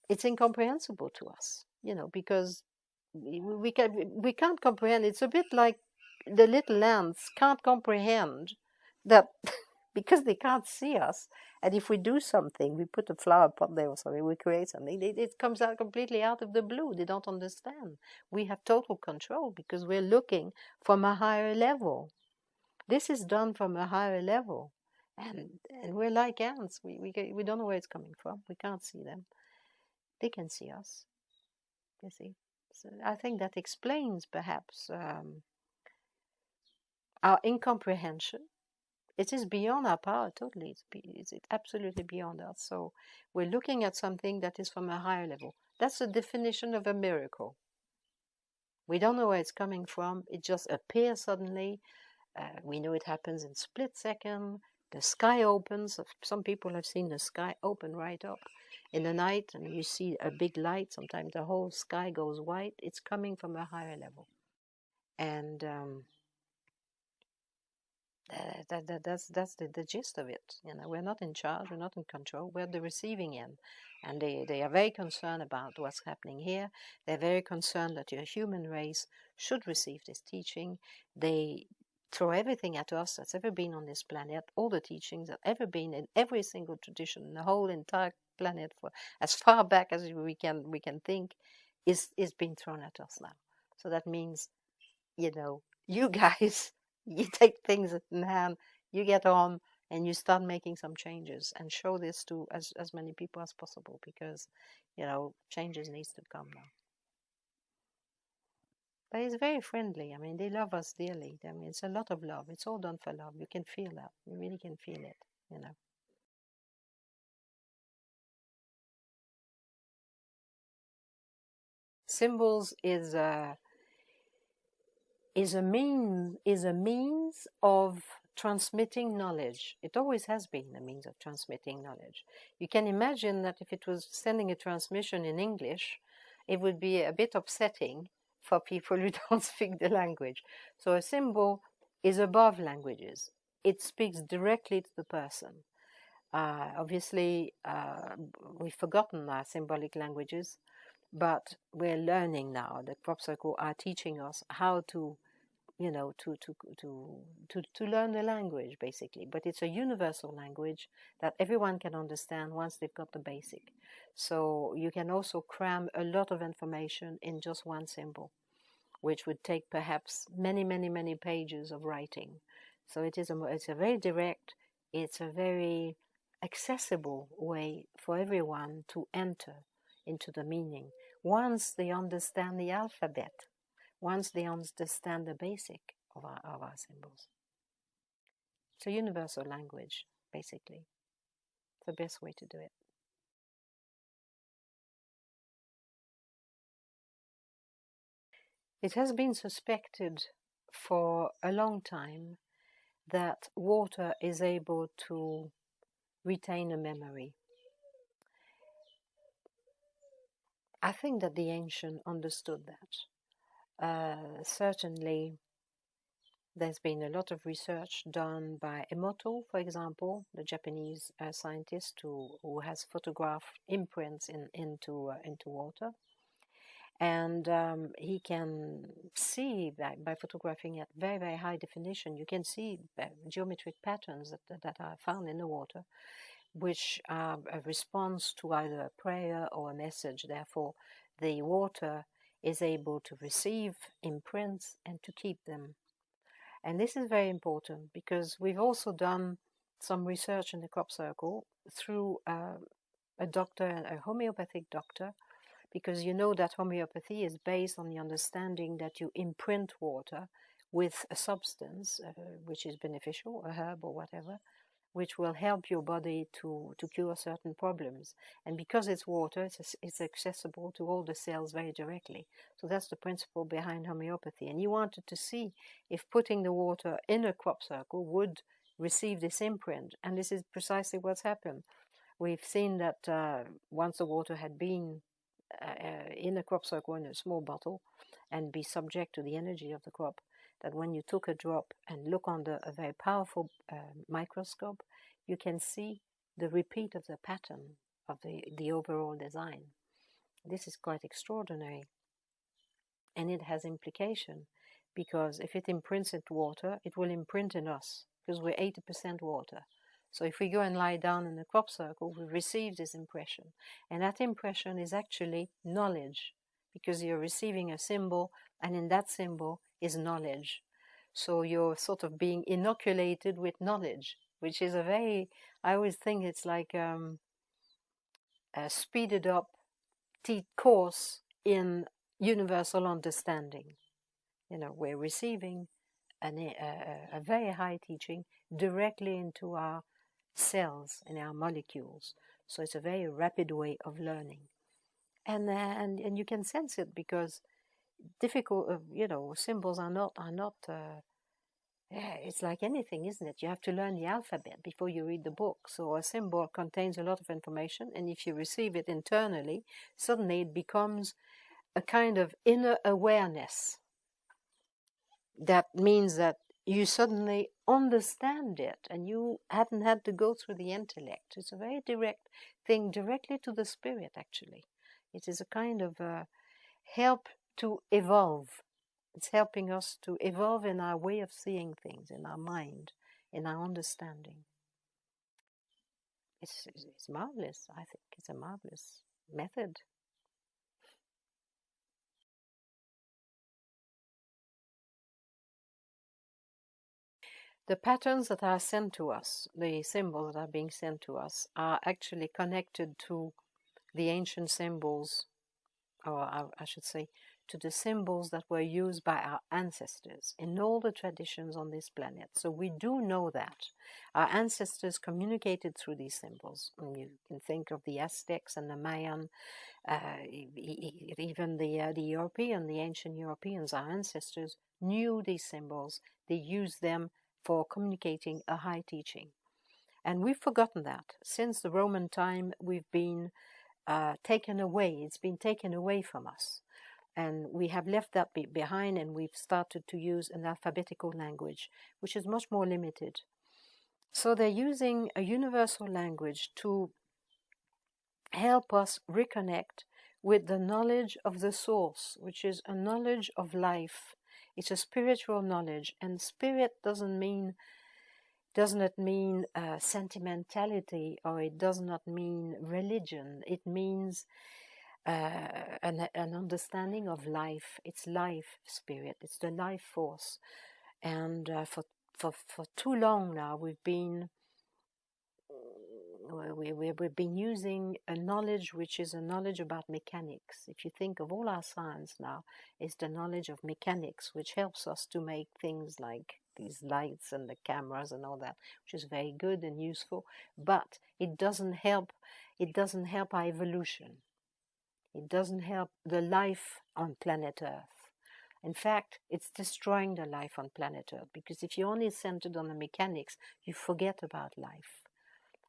It's incomprehensible to us, because we can't comprehend. It's a bit like the little ants can't comprehend that because they can't see us. And if we do something, we put a flower pot there or something, we create something, it comes out completely out of the blue. They don't understand. We have total control because we're looking from a higher level. This is done from a higher level. And we're like ants. We don't know where it's coming from. We can't see them. They can see us. You see? So I think that explains perhaps our incomprehension. It is beyond our power totally. It's absolutely beyond us. So we're looking at something that is from a higher level. That's the definition of a miracle. We don't know where it's coming from. It just appears suddenly. We know it happens in split second. The sky opens. Some people have seen the sky open right up in the night, and you see a big light. Sometimes the whole sky goes white. It's coming from a higher level. And that's the gist of it. You know, we're not in charge, we're not in control, we're the receiving end. And they are very concerned about what's happening here. They're very concerned that your human race should receive this teaching. They throw everything at us that's ever been on this planet, all the teachings that ever been in every single tradition in the whole entire planet for as far back as we can think, is being thrown at us now. So that means, you know, you guys, you take things in hand, you get on, and you start making some changes and show this to as many people as possible, because, you know, changes needs to come now. But it's very friendly. I mean, they love us dearly. I mean, it's a lot of love. It's all done for love. You can feel that. You really can feel it, you know. Symbols is a means of transmitting knowledge. It always has been a means of transmitting knowledge. You can imagine that if it was sending a transmission in English, it would be a bit upsetting for people who don't speak the language. So a symbol is above languages. It speaks directly to the person. Obviously, we've forgotten our symbolic languages, but we're learning now. The Crope Circle are teaching us how to, you know, to learn the language, basically. But it's a universal language that everyone can understand once they've got the basic. So you can also cram a lot of information in just one symbol, which would take perhaps many pages of writing. So it's a very direct, it's a very accessible way for everyone to enter into the meaning once they understand the alphabet, once they understand the basic of our symbols. It's a universal language, basically. It's the best way to do it. It has been suspected for a long time that water is able to retain a memory. I think that the ancient understood that. Certainly, there's been a lot of research done by Emoto, for example, the Japanese scientist who has photographed imprints into water. And he can see by photographing at very high definition, you can see geometric patterns that are found in the water, which are a response to either a prayer or a message. Therefore, the water is able to receive imprints and to keep them. And this is very important because we've also done some research in the Crope Circle through a doctor, a homeopathic doctor, because you know that homeopathy is based on the understanding that you imprint water with a substance which is beneficial, a herb or whatever, which will help your body to cure certain problems. And because it's water, it's accessible to all the cells very directly. So that's the principle behind homeopathy. And you wanted to see if putting the water in a Crope Circle would receive this imprint. And this is precisely what's happened. We've seen that once the water had been in a Crope Circle in a small bottle and be subject to the energy of the crop, that when you took a drop and look under a very powerful microscope, you can see the repeat of the pattern of the overall design. This is quite extraordinary. And it has implication, because if it imprints into water, it will imprint in us, because we're 80% water. So if we go and lie down in the Crope Circle, we receive this impression. And that impression is actually knowledge, because you're receiving a symbol, and in that symbol is knowledge. So you're sort of being inoculated with knowledge, which is I always think it's like a speeded up course in universal understanding. You know, we're receiving a very high teaching directly into our cells and our molecules. So it's a very rapid way of learning. And you can sense it because difficult, symbols are not, it's like anything, isn't it? You have to learn the alphabet before you read the book. So a symbol contains a lot of information, and if you receive it internally, suddenly it becomes a kind of inner awareness. That means that you suddenly understand it, and you haven't had to go through the intellect. It's a very direct thing, directly to the spirit, actually. It is a kind of help to evolve. It's helping us to evolve in our way of seeing things, in our mind, in our understanding. It's marvelous, I think. It's a marvelous method. The patterns that are sent to us, the symbols that are being sent to us, are actually connected to the ancient symbols, or I should say, to the symbols that were used by our ancestors in all the traditions on this planet. So we do know that. Our ancestors communicated through these symbols. And you can think of the Aztecs and the Mayan, even the European, the ancient Europeans, our ancestors knew these symbols. They used them for communicating a high teaching. And we've forgotten that. Since the Roman time, we've been taken away. It's been taken away from us. And we have left that behind, and we've started to use an alphabetical language, which is much more limited. So they're using a universal language to help us reconnect with the knowledge of the source, which is a knowledge of life. It's a spiritual knowledge, and spirit doesn't mean sentimentality, or it does not mean religion. It means an understanding of life. It's life spirit. It's the life force. And for too long now, we've been using a knowledge which is a knowledge about mechanics. If you think of all our science now, it's the knowledge of mechanics, which helps us to make things like these lights and the cameras and all that, which is very good and useful, but it doesn't help our evolution. It doesn't help the life on planet Earth. In fact, it's destroying the life on planet Earth, because if you're only centered on the mechanics, you forget about life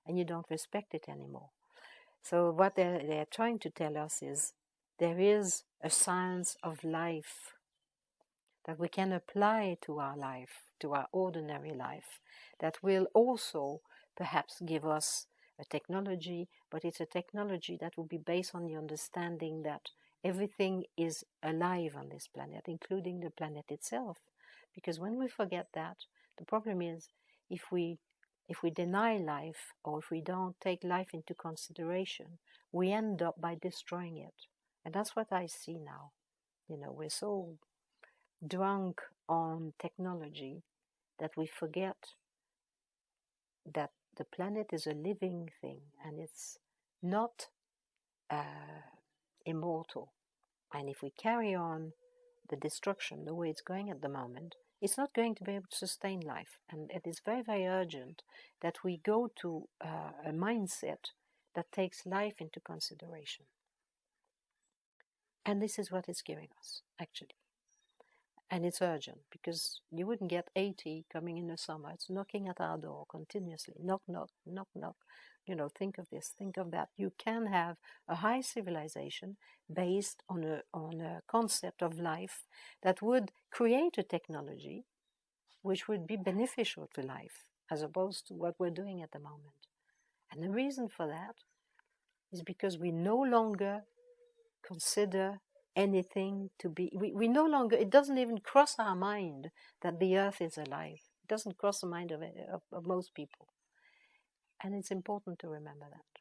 and you don't respect it anymore. So what they're trying to tell us is there is a science of life that we can apply to our life, to our ordinary life, that will also perhaps give us a technology, but it's a technology that will be based on the understanding that everything is alive on this planet, including the planet itself. Because when we forget that, the problem is if we deny life, or if we don't take life into consideration, we end up by destroying it. And that's what I see now. We're so drunk on technology that we forget that the planet is a living thing, and it's not immortal. And if we carry on the destruction the way it's going at the moment, it's not going to be able to sustain life. And it is very, very urgent that we go to a mindset that takes life into consideration. And this is what it's giving us, actually. And it's urgent, because you wouldn't get 80 coming in the summer. It's knocking at our door continuously. Knock, knock, knock, knock. Think of this, think of that. You can have a high civilization based on a concept of life that would create a technology which would be beneficial to life, as opposed to what we're doing at the moment. And the reason for that is because we no longer consider anything to be, we no longer, it doesn't even cross our mind that the earth is alive. It doesn't cross the mind of most people. And it's important to remember that.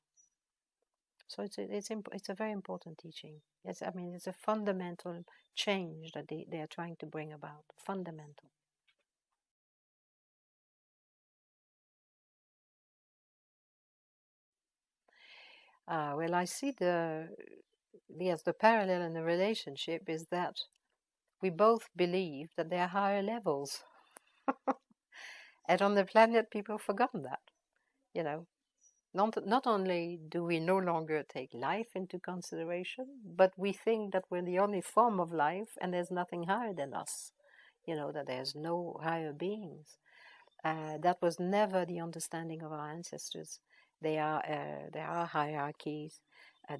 So it's a very important teaching. It's a fundamental change that they are trying to bring about. Fundamental. Well, I see the parallel in the relationship is that we both believe that there are higher levels. And on the planet, people have forgotten that. Not only do we no longer take life into consideration, but we think that we're the only form of life and there's nothing higher than us, that there's no higher beings. That was never the understanding of our ancestors. There are hierarchies,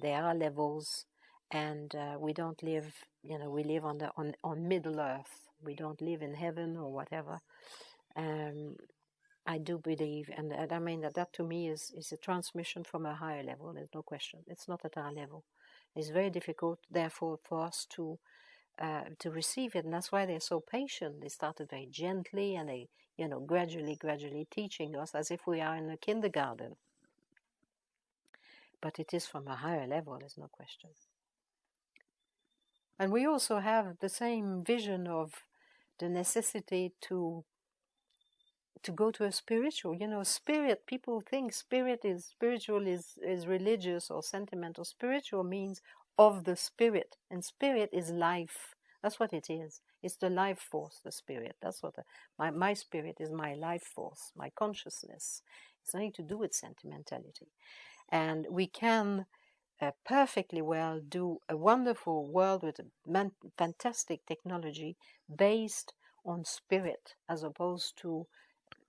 there are levels, and we don't live, we live on Middle Earth. We don't live in heaven or whatever. I do believe, and I mean that to me is a transmission from a higher level. There's no question. It's not at our level. It's very difficult, therefore, for us to receive it, and that's why they're so patient. They started very gently, and they, gradually teaching us as if we are in a kindergarten. But it is from a higher level. There's no question. And we also have the same vision of the necessity to go to a spiritual, spirit. People think spiritual is religious or sentimental. Spiritual means of the spirit, and spirit is life. That's what it is. It's the life force, the spirit. That's what my spirit is, my life force, my consciousness. It's nothing to do with sentimentality. And we can perfectly well do a wonderful world with a fantastic technology based on spirit as opposed to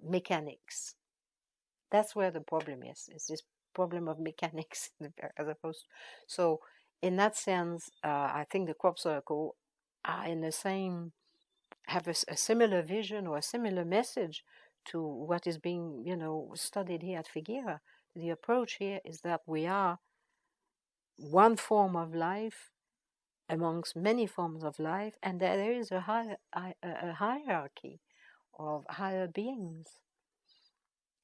mechanics. That's where the problem is this problem of mechanics as opposed to. So in that sense, I think the Crope Circle are in the same, have a similar vision or a similar message to what is being, studied here at Figuera. The approach here is that we are one form of life amongst many forms of life, and there is a hierarchy of higher beings.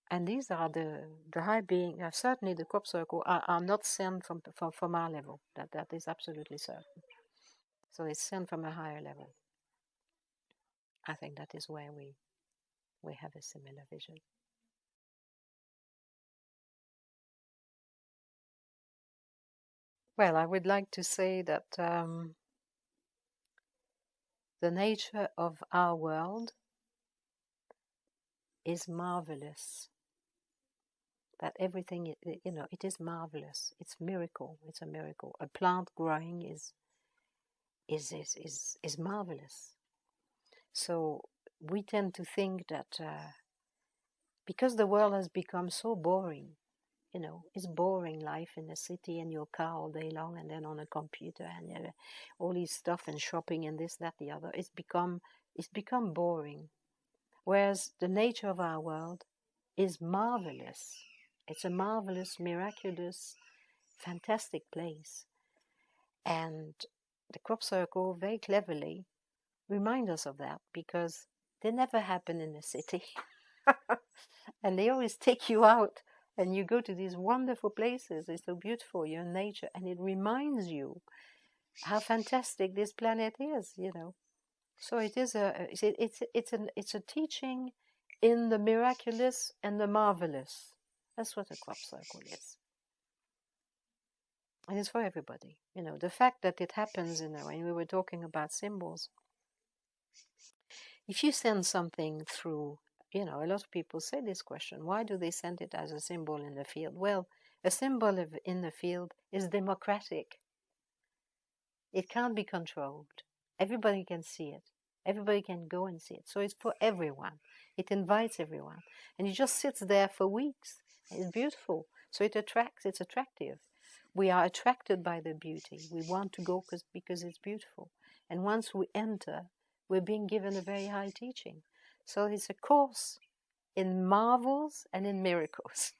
And these are the high beings. Certainly the Crope Circle are not sent from our level. That is absolutely certain. So it's sent from a higher level. I think that is where we have a similar vision. Well, I would like to say that the nature of our world is marvelous. That everything, it is marvelous. It's miracle. It's a miracle. A plant growing is marvelous. So we tend to think that because the world has become so boring, it's boring life in the city and your car all day long and then on a computer and all these stuff and shopping and this, that, the other. It's become boring. Whereas the nature of our world is marvelous. It's a marvelous, miraculous, fantastic place. And the Crope Circle very cleverly remind us of that, because they never happen in the city. And they always take you out and you go to these wonderful places. It's so beautiful, you're in nature, and it reminds you how fantastic this planet is, So it is it's a teaching in the miraculous and the marvelous. That's what a Crope Circle is. And it's for everybody. The fact that it happens, when we were talking about symbols, if you send something through, a lot of people say this question, why do they send it as a symbol in the field? Well, a symbol in the field is democratic. It can't be controlled. Everybody can see it. Everybody can go and see it. So it's for everyone. It invites everyone. And it just sits there for weeks. It's beautiful. So it's attractive. We are attracted by the beauty. We want to go because it's beautiful. And once we enter, we're being given a very high teaching. So it's a course in marvels and in miracles.